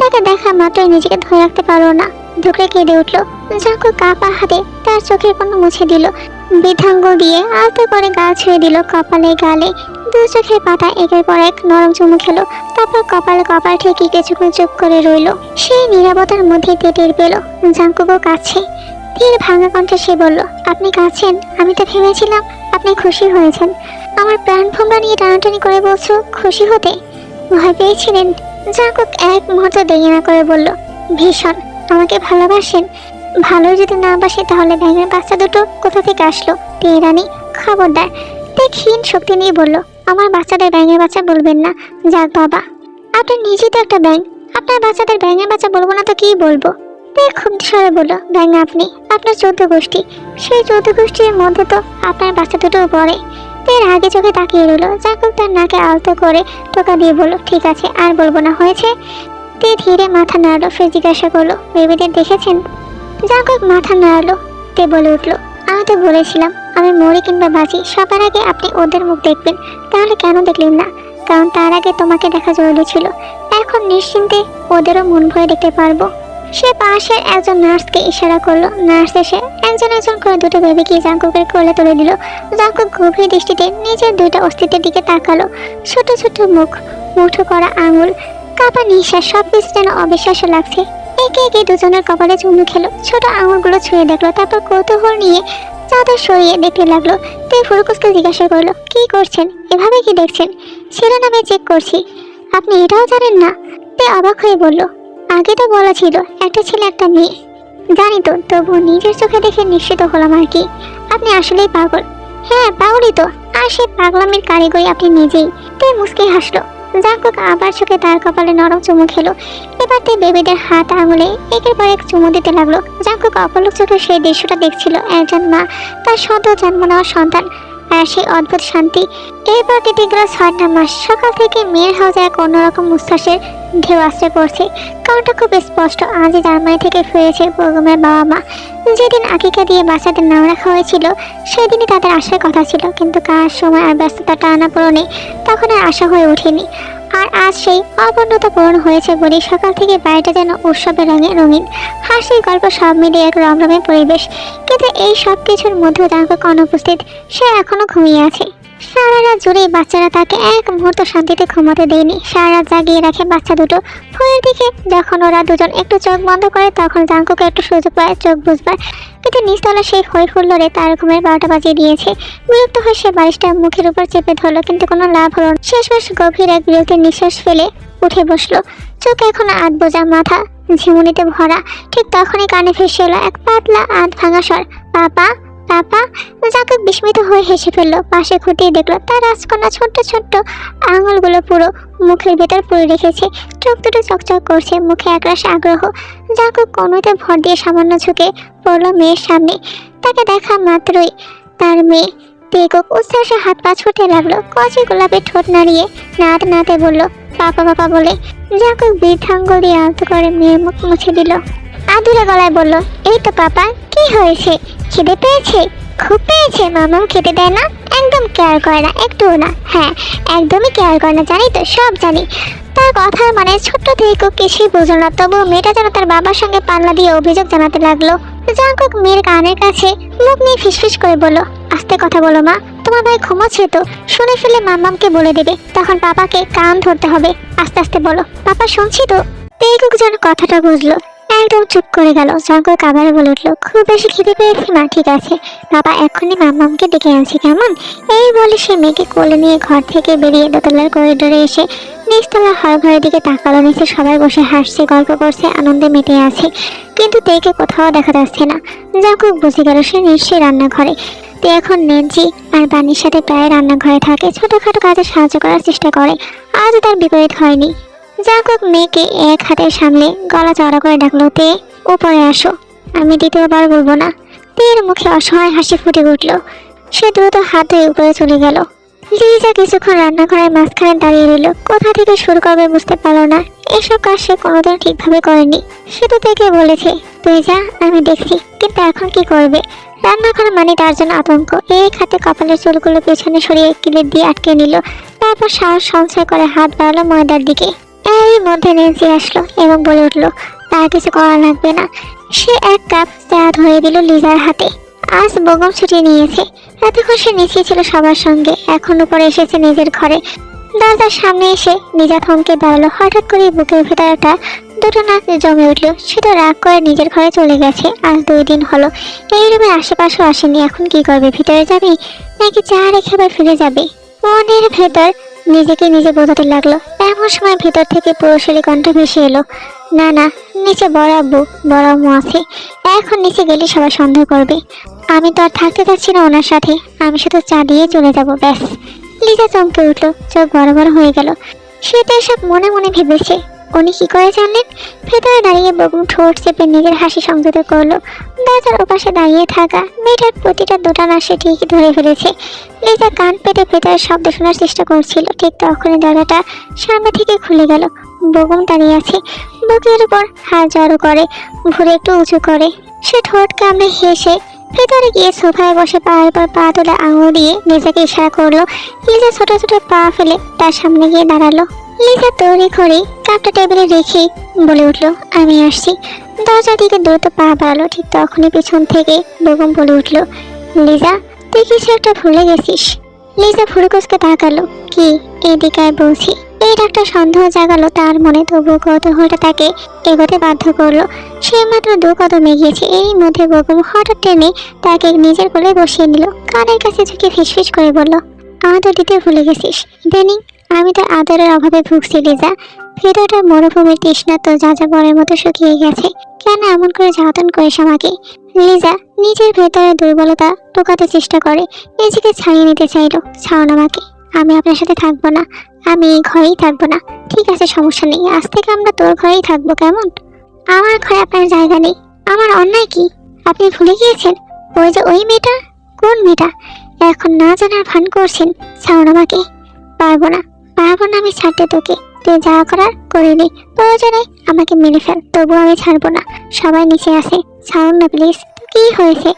তাকে দেখা মাত্রই নিজেকে ধরে রাখতে পারল না, ঢুকে কেঁদে উঠল। জাঙ্কুক কাঁপা হাতে তার চোখের পানি মুছে দিল। বৃদ্ধাঙ্গুল দিয়ে আলতো করে গা ছুঁয়ে দিল কপালে গালে। 2 চোখের পাতা একের পর এক নরম চুমু খেলো। তারপর কপালে কপাল ঠেকিয়ে কিছুক্ষণ চুপ করে রইল। সেই নীরবতার মধ্যে টের পেল জাঙ্কুকও কাছে। ধীর ভাঙা কণ্ঠে সে বলল, আপনি কাছেন? আমি তো ভেবেছিলাম আপনি খুশি হয়েছেন। আমার প্রাণ ভোমরা নিয়ে টানাটানি করে বলছো খুশি হতে? ভয় পেয়েছিলেন? জাঙ্কুক এক মুহূর্ত দেরি না করে বলল, ভীষণ। আমাকে ভালোবাসেন? ভালো যদি না বাসে তাহলে ব্যাঙের বাচ্চা দুটো কোথা থেকে আসলো? রানী খবরদার। ক্ষীণ শক্তি নিয়ে বলল, আমার বাচ্চাদের ব্যাঙের বাচ্চা বলবেন না। যাক বাবা, আপনি নিজে তো একটা ব্যাঙ, আপনার বাচ্চাদের ব্যাঙের বাচ্চা বলবো না তো কি বলবো? খুব সরে বলল, ব্যাঙ আপনি, আপনার 14 গোষ্ঠী, সেই 14 গোষ্ঠীর মধ্যে তো আপনার বাচ্চা দুটো পড়ে। আগে চোখে তাকিয়ে রইল। জাঙ্কুক তার নাকে আলতো করে টোকা দিয়ে বলল, ঠিক আছে আর বলবো না, হয়েছে? ধীরে মাথা নাড়লো। ফের জিজ্ঞাসা করলো, বেবিদের দেখেছেন? জাঙ্কুক মাথা নাড়লো। বলে উঠলো, আমি তো বলেছিলাম আমি মরি কিংবা বাঁচি সবার আগে আপনি ওদের মুখ দেখবেন। তাহলে কেন দেখলেন না? কারণ তার আগে তোমাকে দেখা জরুরি ছিল। এখন নিশ্চিন্তে ওদেরও মন ভরে দেখতে পারবো। সে পাশের একজন নার্সকে ইশারা করলো। নার্স এসে একজন একজন করে দুটো বেবিকে জাঙ্কুকের কোলে তুলে দিল। জাঙ্কুক গভীর দৃষ্টিতে নিজের 2টা অস্তিত্বের দিকে তাকালো। ছোট ছোট মুখ, মুঠো করা আঙুল, কাপা নিঃশ্বাস, সবকিছু যেন অবিশ্বাস্য লাগছে। একে একে দুজনের কপালে চুমু খেলো। ছোট আঙুলগুলো ছুঁয়ে দেখলো। তারপর কৌতূহল নিয়ে চাদর সরিয়ে দেখতে লাগলো। ফুরুকুসকে জিজ্ঞাসা করলো, কি করছেন? এভাবে কি দেখছেন? শিরোনামে চেক করছি। আপনি এটাও জানেন না? অবাক হয়ে বলল, আগে তো বলা ছিল একটা ছেলে একটা মেয়ে। জানি তো, তবু নিজের চোখে দেখে নিশ্চিত হলাম আর কি। আপনি আসলেই পাগল। হ্যাঁ পাগলই তো, আর সে পাগলামির কারিগরি আপনি নিজেই। মুচকি হাসলো। জাঙ্কুক আবার চোখে তার কপালে নরম চুমু খেলো। এবার বেবিদের হাত আঙুলে একের পর এক চুমু দিতে লাগলো। জাঙ্কুক অপলক চোখে সেই দৃশ্যটা দেখছিল। একজন মা তার সদ্য জন্ম নেওয়া সন্তান আর সেই অদ্ভুত শান্তি। এরপর কেটে গেল 6টা মাস। সকাল থেকে মেয়ের হাউসে এক অন্যরকম উচ্ছ্বাসের ঢেউ আসতে পড়ছে। কারণটা খুব স্পষ্ট, আজই জার্মানি থেকে ফিরেছে বেগমের বাবা মা। যেদিন আকিকা দিয়ে বাচ্চাদের নাম রাখা হয়েছিল সেদিনই তাদের আসার কথা ছিল, কিন্তু কাজ, সময় আর ব্যস্ততা টানাপোড়েনে তখন আর আশা হয়ে ওঠেনি। আর আজ সেই অপূর্ণতা পূরণ হয়েছে বলেই সকাল থেকে বাড়িটা যেন উৎসবের রঙে রঙিন। হাসি, গল্প সব মিলিয়ে এক রমরমে পরিবেশ। কিন্তু এই সব কিছুর মধ্যেও জাঙ্কুক অনুপস্থিত। সে এখনো ঘুমিয়ে আছে। সারা রাত জুড়ে বাচ্চারা তাকে এক মুহূর্ত শান্তিতে ঘুমাতে দেয়নি। সারা রাত জাগিয়ে রাখে বাচ্চা দুটো। ভোরের দিকে যখন ওরা দুজন একটু চোখ বন্ধ করে তখন জাঙ্কুক একটু সুযোগ পায় চোখ বুঝবার। কিন্তু নিচতলা সেই হই হুল্লোড়ে তার ঘুমের 12টা বাজিয়ে দিয়েছে। বিরক্ত হয়ে সে বালিশটা মুখের উপর চেপে ধরলো, কিন্তু কোনো লাভ হলো না। শেষমেশ গভীর এক বিরক্তির নিঃশ্বাস ফেলে উঠে বসলো। চোখ এখন আধ বোঝা, মাথা ঝিমুনিতে ভরা। ঠিক তখনই কানে ভেসে এলো এক পাতলা আধ ভাঙা স্বর, পাপা পাপা। জাঙ্কুক বিস্মিত হয়ে হেসে ফেললো। পাশে খুঁটিয়ে দেখলো তার রাজকন্যা ছোট্ট ছোট্ট আঙুলগুলো পুরো মুখের ভেতর পুরে রেখেছে। চোখ দুটো চকচক করছে, মুখে একরাশ আগ্রহ। জাঙ্কুক কনুইতে ভর দিয়ে সামান্য ঝুঁকে পড়লো মেয়ের সামনে। তাকে দেখা মাত্রই তার মেয়ে তেকুক উচ্ছ্বাসে হাত পা ছুটে লাগলো। কচি গোলাপের ঠোঁট নাড়িয়ে নাতে নাতে বলল পাপা পাপা বলে। জাঙ্কুক বৃদ্ধাঙ্গুল দিয়ে আলতো করে মেয়ের মুখ মুছে দিল। আদুরে গলায় বলল, এই তো পাপা, কি হয়েছে? খিদে পেয়েছে? খুব পেয়েছে। মামাম খেতে দেয় না, একদম কেয়ার করে না, একটুও না। হ্যাঁ, একদমই কেয়ার করে না, জানি তো, সব জানি। তার কথার মানে ছোট্ট থেকে কিছুই বুঝল না, তবুও মেয়েটা যেন তার বাবার সঙ্গে পাল্লা দিয়ে অভিযোগ জানাতে লাগলো। জাঙ্কুক মেয়ের কানের কাছে মুখ নিয়ে ফিসফিস করে বলল, আস্তে কথা বলো মা, তোমার ভাই ঘুমোচ্ছে তো, শুনে ফেলে মাম্মামকে বলে দেবে, তখন পাপাকে কান ধরতে হবে। আস্তে আস্তে বলো, পাপা শুনছি তো। তেকুক যেন কথাটা বুঝলো, একদম চুপ করে গেল। জাঙ্কুক আবার বলে উঠলো, খুব বেশি খিদে পেয়েছি মা, ঠিক আছে বাবা, এখনই মাম্মামকে ডেকে আনছি, কেমন? এই বলে সে মেয়েকে কোলে নিয়ে ঘর থেকে বেরিয়ে দোতলার করিডোরে এসে নিচতলা হল ঘরের দিকে তাকালো। নিচে সবাই বসে হাসছে, গল্প করছে, আনন্দে মেতে আছে, কিন্তু তেকে কোথাও দেখা যাচ্ছে না। জাঙ্কুক বুঝে গেল সে নিশ্চয়ই রান্নাঘরে। তে এখন নেনজি আর বানির সাথে প্রায় রান্নাঘরে থাকে, ছোটখাটো কাজে সাহায্য করার চেষ্টা করে। আজও তার বিপরীত হয়নি। জাঙ্কুক মেয়েকে এক হাতে সামলে গলা চড়া করে ডাকলো, তে উপরে আসো। আমি দ্বিতীয়বার বলবো না। তের মুখে অসহায় হাসি ফুটে উঠল। সে দ্রুত হাত ধুয়ে উপরে চলে গেল। লিজা কিছুক্ষণ রান্নাঘরের মাঝখানে দাঁড়িয়ে রইল। কোথা থেকে শুরু করবে বুঝতে পারলো না। এসব কাজ সে কোনোদিন ঠিকভাবে করেনি। সে তো থেকে বলেছে, তুই যা, আমি দেখছি, কিন্তু এখন কি করবে? রান্নাঘর মানে তার জন্য আতঙ্ক। এক হাতে কপালের চুলগুলো পেছনে সরিয়ে ক্লিপ দিয়ে আটকে নিল। তারপর সাহস সঞ্চয় করে হাত বাড়ালো ময়দার দিকে। এর মধ্যে নেন্সি আসলো এবং বলে উঠলো, তার কিছু করা লাগবে না। সে এক কাপ চা ধরে দিল লিজার হাতে। আজ বেগম ছুটি নিয়েছে। এতক্ষণ সে নিচে ছিল সবার সঙ্গে, এখন উপরে এসেছে নিজের ঘরে। দরজার সামনে এসে নিজা থমকে দাঁড়ালো। হঠাৎ করে বুকের ভেতরটা দুটো নাচ জমে উঠলো। সে তো রাগ করে নিজের ঘরে চলে গেছে। আজ 2 দিন হলো এই রুমের আশেপাশেও আসেনি। এখন কি করবে? ভিতরে যাবে নাকি চা রেখে আবার ফিরে যাবে? মনের ভেতর নিজেকে নিজে বোঝাতে লাগলো। এমন সময় ভেতর থেকে পুরুষের কণ্ঠ ভেসে এলো, না না, নিচে বড় আব্বু বড় আম্মু আছে, এখন নিচে গেলে সবাই সন্দেহ করবে। আমি তো আর থাকতে চাচ্ছি না ওনার সাথে, আমি শুধু চা দিয়ে চলে যাব, ব্যাস। লিজা চমকে উঠলো, চোখ বড় বড় হয়ে গেল। সে তো এসব মনে মনে ভেবেছে, উনি কি করে জানলেন? ভেতরে দাঁড়িয়ে বেগম ঠোঁট চেপে নিজের হাসি সংযত করলো। দরজার ওপাশে দাঁড়িয়ে থাকা মেয়েটার প্রতিটা দোটানা সে ঠিকই ধরে ফেলেছে। লিজা কান পেতে ভেতরের শব্দ শোনার চেষ্টা করছিল। ঠিক তখনই দরজাটা সামনে থেকে খুলে গেল। বেগম দাঁড়িয়ে আছে, বুকের উপর হাত জড়ো করে, ঘুরে একটু উঁচু করে। সে ঠোঁট কামড়ে হেসে ভেতরে গিয়ে সোফায় বসে পায়ের পর পা তোলা আঙুল দিয়ে নিজেকে ইশারা করলো। লিজা ছোট ছোট পা ফেলে তার সামনে গিয়ে দাঁড়ালো। লিজা তৈরি করে কাপটা টেবিলে রেখে বলে উঠলো, আমি আসছি। দরজার দিকে দ্রুত পা বাড়ালো। ঠিক তখনই পিছন থেকে বেগম বলে উঠলো, লিজা, তুই কিছু একটা ভুলে গেছিস। লিজা ফুরুকুসকে তাকালো। কি? এদিকে বলছি। এই একটা সন্দেহ জাগালো তার মনে, তবুও কৌতূহলটা তাকে এগোতে বাধ্য করলো। সে মাত্র 2 কদম এগিয়েছে, এই মধ্যে বেগম হঠাৎ টেনে তাকে নিজের কোলে বসিয়ে নিল। কানের কাছে ঝুঁকে ফিসফিস করে বলল, আদর দিতে ভুলে গেছিস। ইদানিং আমি তো আদরের অভাবে ভুগছি লিজা। ভেতরটা মরুভূমির তৃষ্ণা তো যাযাবরের মতো শুকিয়ে গেছে। কেন এমন করে জ্বালাতন করিস আমাকে? লিজা নিজের ভেতরে দুর্বলতা টোকাতে চেষ্টা করে, নিজেকে ছাড়িয়ে নিতে চাইলো। ছাড়ুন আমাকে, আমি আপনার সাথে থাকবো না, আমি এই ঘরেই থাকবো না। ঠিক আছে, সমস্যা নেই, আজ থেকে আমরা তোর ঘরেই থাকবো, কেমন? আমার ঘরে আপনার জায়গা নেই। আমার অন্যায় কি আপনি ভুলে গিয়েছেন? ওই যে ওই মেয়েটা। কোন মেয়েটা? এখন না জানার ভান করছেন। ছাড়ুন আমাকে। পারবো না, পারবো না আমি ছাড়তে তোকে। তুই যা করার করে নে, প্রয়োজনে আমাকে মেরে ফেল, তবুও আমি ছাড়বো না। সবাই নিচে আসে, ছাড়ুন না প্লিজ। কি হয়েছে?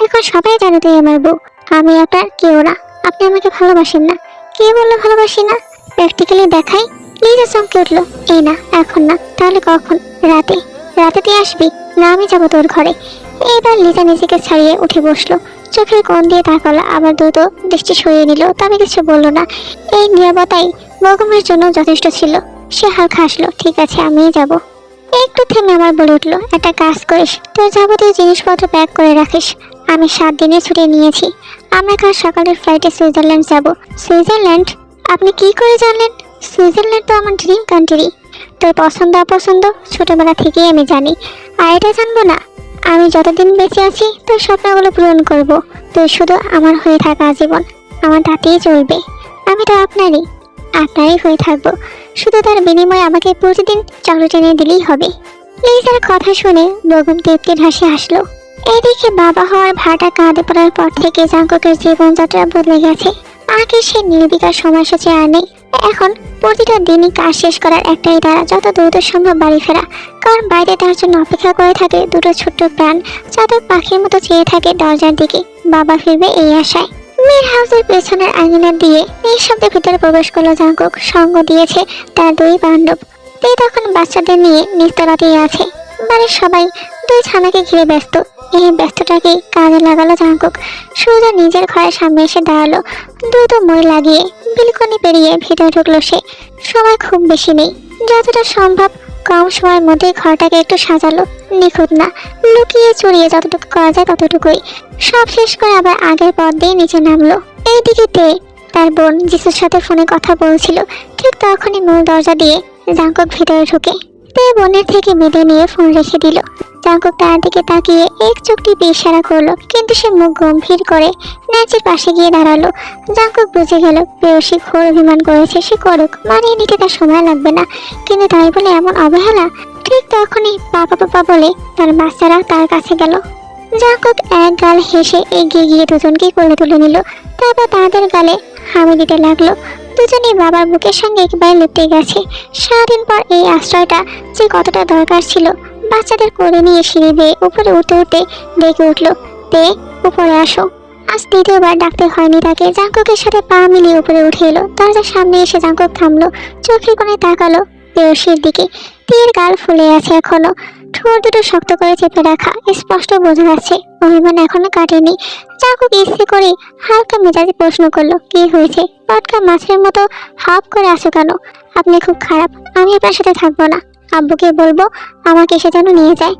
এখন সবাই জানে তুই আমার বউ। আমি আপনার কেউ না। আপনি আমাকে ভালোবাসেন না। কে বললো ভালোবাসি না? প্র্যাকটিক্যালি দেখাই। লিজা চমকে উঠলো। এই না, এখন না। তাহলে কখন? রাতে। রাতে তুই আসবি না? আমি যাবো তোর ঘরে। এবার লিজা নিজেকে ছাড়িয়ে উঠে বসলো। চোখের কোণ দিয়ে তাকালো, আবার দ্রুত দৃষ্টি সরিয়ে নিল, তবে কিছু বললো না। এই নীরবতাই বেগমের জন্য যথেষ্ট ছিল। সে হালকা হাসলো। ঠিক আছে, আমিই যাব। একটু থেমে আবার বলে উঠলো, একটা কাজ করিস, তোর যাবতীয় জিনিসপত্র প্যাক করে রাখিস। আমি 7 দিনের ছুটি নিয়েছি। আমরা কাল সকালের ফ্লাইটে সুইজারল্যান্ড যাব। সুইজারল্যান্ড? আপনি কি করে জানলেন? সুইজারল্যান্ড তো আমার ড্রিম কান্ট্রি। তোর পছন্দ অপছন্দ ছোটবেলা থেকেই আমি জানি। আর এটা জানবো না? আমি যতদিন বেঁচে আছি তোর স্বপ্নগুলো পূরণ করব। তুই শুধু আমার হয়ে থাকা আজীবন। আমার তাতেই চলবে। আমি তো আপনারই হয়ে থাকবো। শুধু তার বিনিময়ে আমাকে প্রতিদিন চকলেট এনে দিলেই হবে। লিজার কথা শুনে বেগম তৃপ্তির হাসি হাসলো। এদিকে বাবা হওয়ার ভাটা কাঁধে পড়ার পর থেকে জাঙ্কুকের জীবনযাত্রা বদলে গেছে। আগে সে নির্বিকার সময়সূচি আর নেই। এখন প্রতিটা দিনই কাজ শেষ করার একটাই তারা, যত দ্রুত সম্ভব বাড়ি ফেরা। কারণ বাইরে তার জন্য অপেক্ষা করে থাকে দুটো ছোট্ট প্রাণ, চাতক পাখির মতো চেয়ে থাকে দরজার দিকে। বাবা ফিরবে এই আশায়। মেয়ের হাউসের পেছনের আঙিনা দিয়ে নিঃশব্দে ভিতরে প্রবেশ করলো জাঙ্কুক। সঙ্গ দিয়েছে তার 2 বান্ধব। তে তখন বাচ্চাদের নিয়ে নিস্তলাতেই আছে। বাড়ির সবাই 2 ছানাকে ঘিরে ব্যস্ত। এই ব্যস্তটাকে কাজে লাগালো জাঙ্কুক। সোজা নিজের ঘরের সামনে এসে দাঁড়ালো। দ্রুত মই লাগিয়ে বিলকনি পেরিয়ে ভিতরে ঢুকলো সে। সময় খুব বেশি নেই, যতটা সম্ভব কম সময়ের মধ্যে ঘরটাকে একটু সাজালো। নিখুঁত না, লুকিয়ে চড়িয়ে যতটুকু করা যায় ততটুকুই। সব শেষ করে আবার আগের পথ দিয়ে নিচে নামলো। এইদিকে তে তার বোন যিশুর সাথে ফোনে কথা বলছিল। ঠিক তখনই মূল দরজা দিয়ে জাঙ্কুক ভিতরে ঢুকে। তে বোনের থেকে বিদায় নিয়ে ফোন রেখে দিল। জাঙ্কুক তার দিকে তাকিয়ে এক চোখ টিপে ইশারা করলো, কিন্তু সে মুখ গম্ভীর করে ন্যাচের পাশে গিয়ে দাঁড়ালো। জাঙ্কুক বুঝে গেল প্রেয়সী ঘোর অভিমান করেছে। সে করুক, মানিয়ে নিতে তার সময় লাগবে না। কিন্তু তাই বলে এমন অবহেলা? ঠিক তখনই পাপা পাপা বলে তার বাচ্চারা তার কাছে গেল। জাঙ্কুক এক গাল হেসে এগিয়ে গিয়ে দুজনকে কোলে তুলে নিল। তারপর তাদের গালে হামি দিতে লাগলো। দুজনেই বাবার বুকের সঙ্গে একেবারে লিপটে গেছে। সারাদিন পর এই আশ্রয়টা যে কতটা দরকার ছিল। বাচ্চাদের কোলে নিয়ে সিঁড়ি বেয়ে উপরে উঠতে উঠতে ডেকে উঠলো, তে উপরে আসো। আজ 2বার ডাকতে হয়নি তাকে। জাঙ্কুকের সাথে পা মিলিয়ে উপরে উঠে এলো। দরজার সামনে এসে জাঙ্কুক থামলো, চোখের কোণে তাকালো প্রেয়সীর দিকে। তীর গাল ফুলে আছে এখনো, ঠোঁট দুটো শক্ত করে চেপে রাখা। স্পষ্ট বোঝা যাচ্ছে অভিমান এখনো কাটেনি। জাঙ্কুক ইচ্ছে করে হালকা মেজাজে প্রশ্ন করলো, কি হয়েছে? পটকা মাছের মতো হাফ করে আসো কেন? আপনি খুব খারাপ। আমি আপনার সাথে থাকবো না। আব্বুকে বলবো আমাকে সে যেন নিয়ে যায়।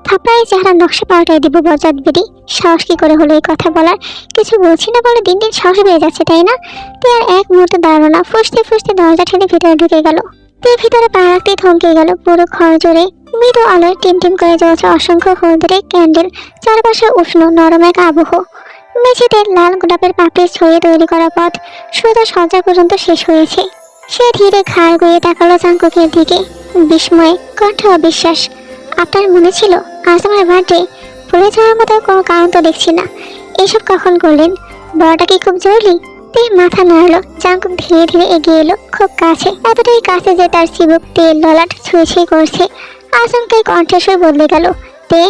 থাপড়ায় চেহারা নকশা পাল্টাই দিব বজ্জাত বেরি। সাহস কি করে হলো এই কথা বলার? কিছু বলছি না বলে দিন দিন সাহস বেড়ে যাচ্ছে, তাই না? তে আর এক মুহূর্তে দাঁড়ালো না, ফুসতে ফুসতে দরজা ঠেলে ভিতরে ঢুকে গেল। তে ভিতরে পা রাখতেই থমকে গেল। পুরো ঘর জুড়ে মৃদু আলোয় টিমটিম করে জ্বলছে অসংখ্য হলদে ক্যান্ডেল। চারপাশে উষ্ণ নরম এক আবহ। মেঝেতে লাল গোলাপের পাপড়ি ছড়িয়ে তৈরি করা পথ সোজা সজ্জা পর্যন্ত শেষ হয়েছে। সে ধীরে ঘাড় গিয়ে তাকালো জাঙ্কুকের দিকে। বিস্ময়ে কণ্ঠে অবিশ্বাস। আপনার মনে ছিল আজ আমার বার্থডে? ভুলে যাওয়ার মতো কোনো কারণ তো দেখছি না। এসব কখন করলেন? বড়টা কি খুব জরুরি? তে মাথা নাড়ালো। জাঙ্কুক ধীরে ধীরে এগিয়ে এলো খুব কাছে, এতটাই কাছে যে তার চিবুক তেল ললাট ছুঁয়ে ছুঁয়ে করছে। আচমকে কণ্ঠস্বর বদলে গেল। তে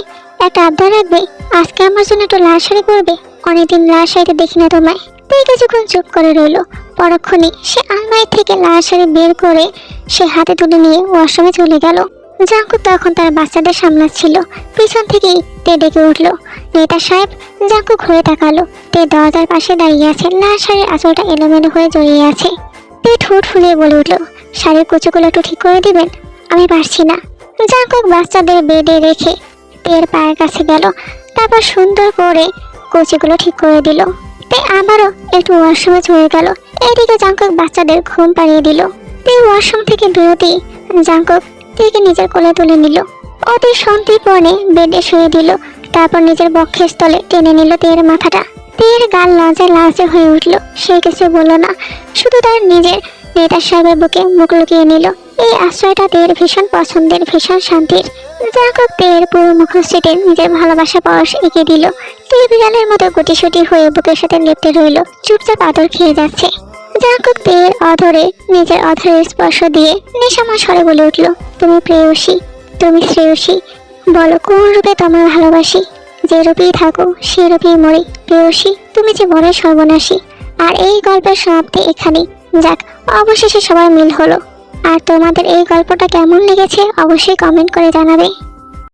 একটা আবদার রাখবে? আজকে আমার জন্য একটু লাল শাড়ি পরবে। অনেকদিন লাল শাড়িতে দেখি না তোমায়। তে কিছুক্ষণ চুপ করে রইল। পরক্ষণে সে আলমারি থেকে লাল শাড়ি বের করে সে হাতে তুলে নিয়ে ওয়াশরুমে চলে গেল। জাঙ্কুক তখন তার বাচ্চাদের সামলাচ্ছিল। পিছন থেকেই তে ডেকে উঠল, নেতা সাহেব। জাঙ্কুক ঘুরে তাকালো। তে দরজার পাশে দাঁড়িয়ে আছে। লাল শাড়ির আঁচলটা এলোমেলো হয়ে জড়িয়ে আছে। তে ঠোঁট ফুলিয়ে বলে উঠল, শাড়ির কুচোগুলো একটু ঠিক করে দিবেন? আমি পারছি না। জাঙ্কুক বাচ্চাদের বেডে রেখে তের পায়ের কাছে গেল। তারপর সুন্দর করে কুচিগুলো ঠিক করে দিল। তে আবারও একটু ওয়াশরুমে চলে গেল। এদিকে জাঙ্কুক বাচ্চাদের ঘুম পাড়িয়ে দিল। তে ওয়াশরুম থেকে বেরোতেই জাঙ্কুক তেকে নিজের কোলে তুলে নিল। অতি সন্ধিপর্ণে বেডে শুয়ে দিল। তারপর নিজের বক্ষের স্থলে টেনে নিল তের মাথাটা। তের গাল লজ্জায় লালচে হয়ে উঠল। সে কিছু বলল না, শুধু তার নিজের নেতা সাহেবের বুকে মুখ লুকিয়ে নিল। এই আশ্রয়টা তের ভীষণ পছন্দের, ভীষণ শান্তির। জাঙ্কুক তের পুরো মুখশ্রীতে নিজের ভালোবাসা পরশ এঁকে দিল। বিড়ালের মতো গুটিসুটি হয়ে বুকের সাথে লেপ্টে রইল, চুপচাপ আদর খেয়ে যাচ্ছে। জাঙ্কুক তের অধরে নিজের অধরের স্পর্শ দিয়ে নেশাময় স্বরে বলে উঠল, তুমি প্রেয়সী, তুমি শ্রেয়সী, বলো কোন রূপে তোমার ভালোবাসি, যে রূপেই থাকো সে রূপেই মরি প্রেয়সী, তুমি যে বড়ই সর্বনাশী। আর এই গল্পের সমাপ্তি এখানেই। যাক, অবশেষে সবার মিল হলো। আর তোমাদের এই গল্পটা কেমন লেগেছে অবশ্যই কমেন্ট করে জানাবে।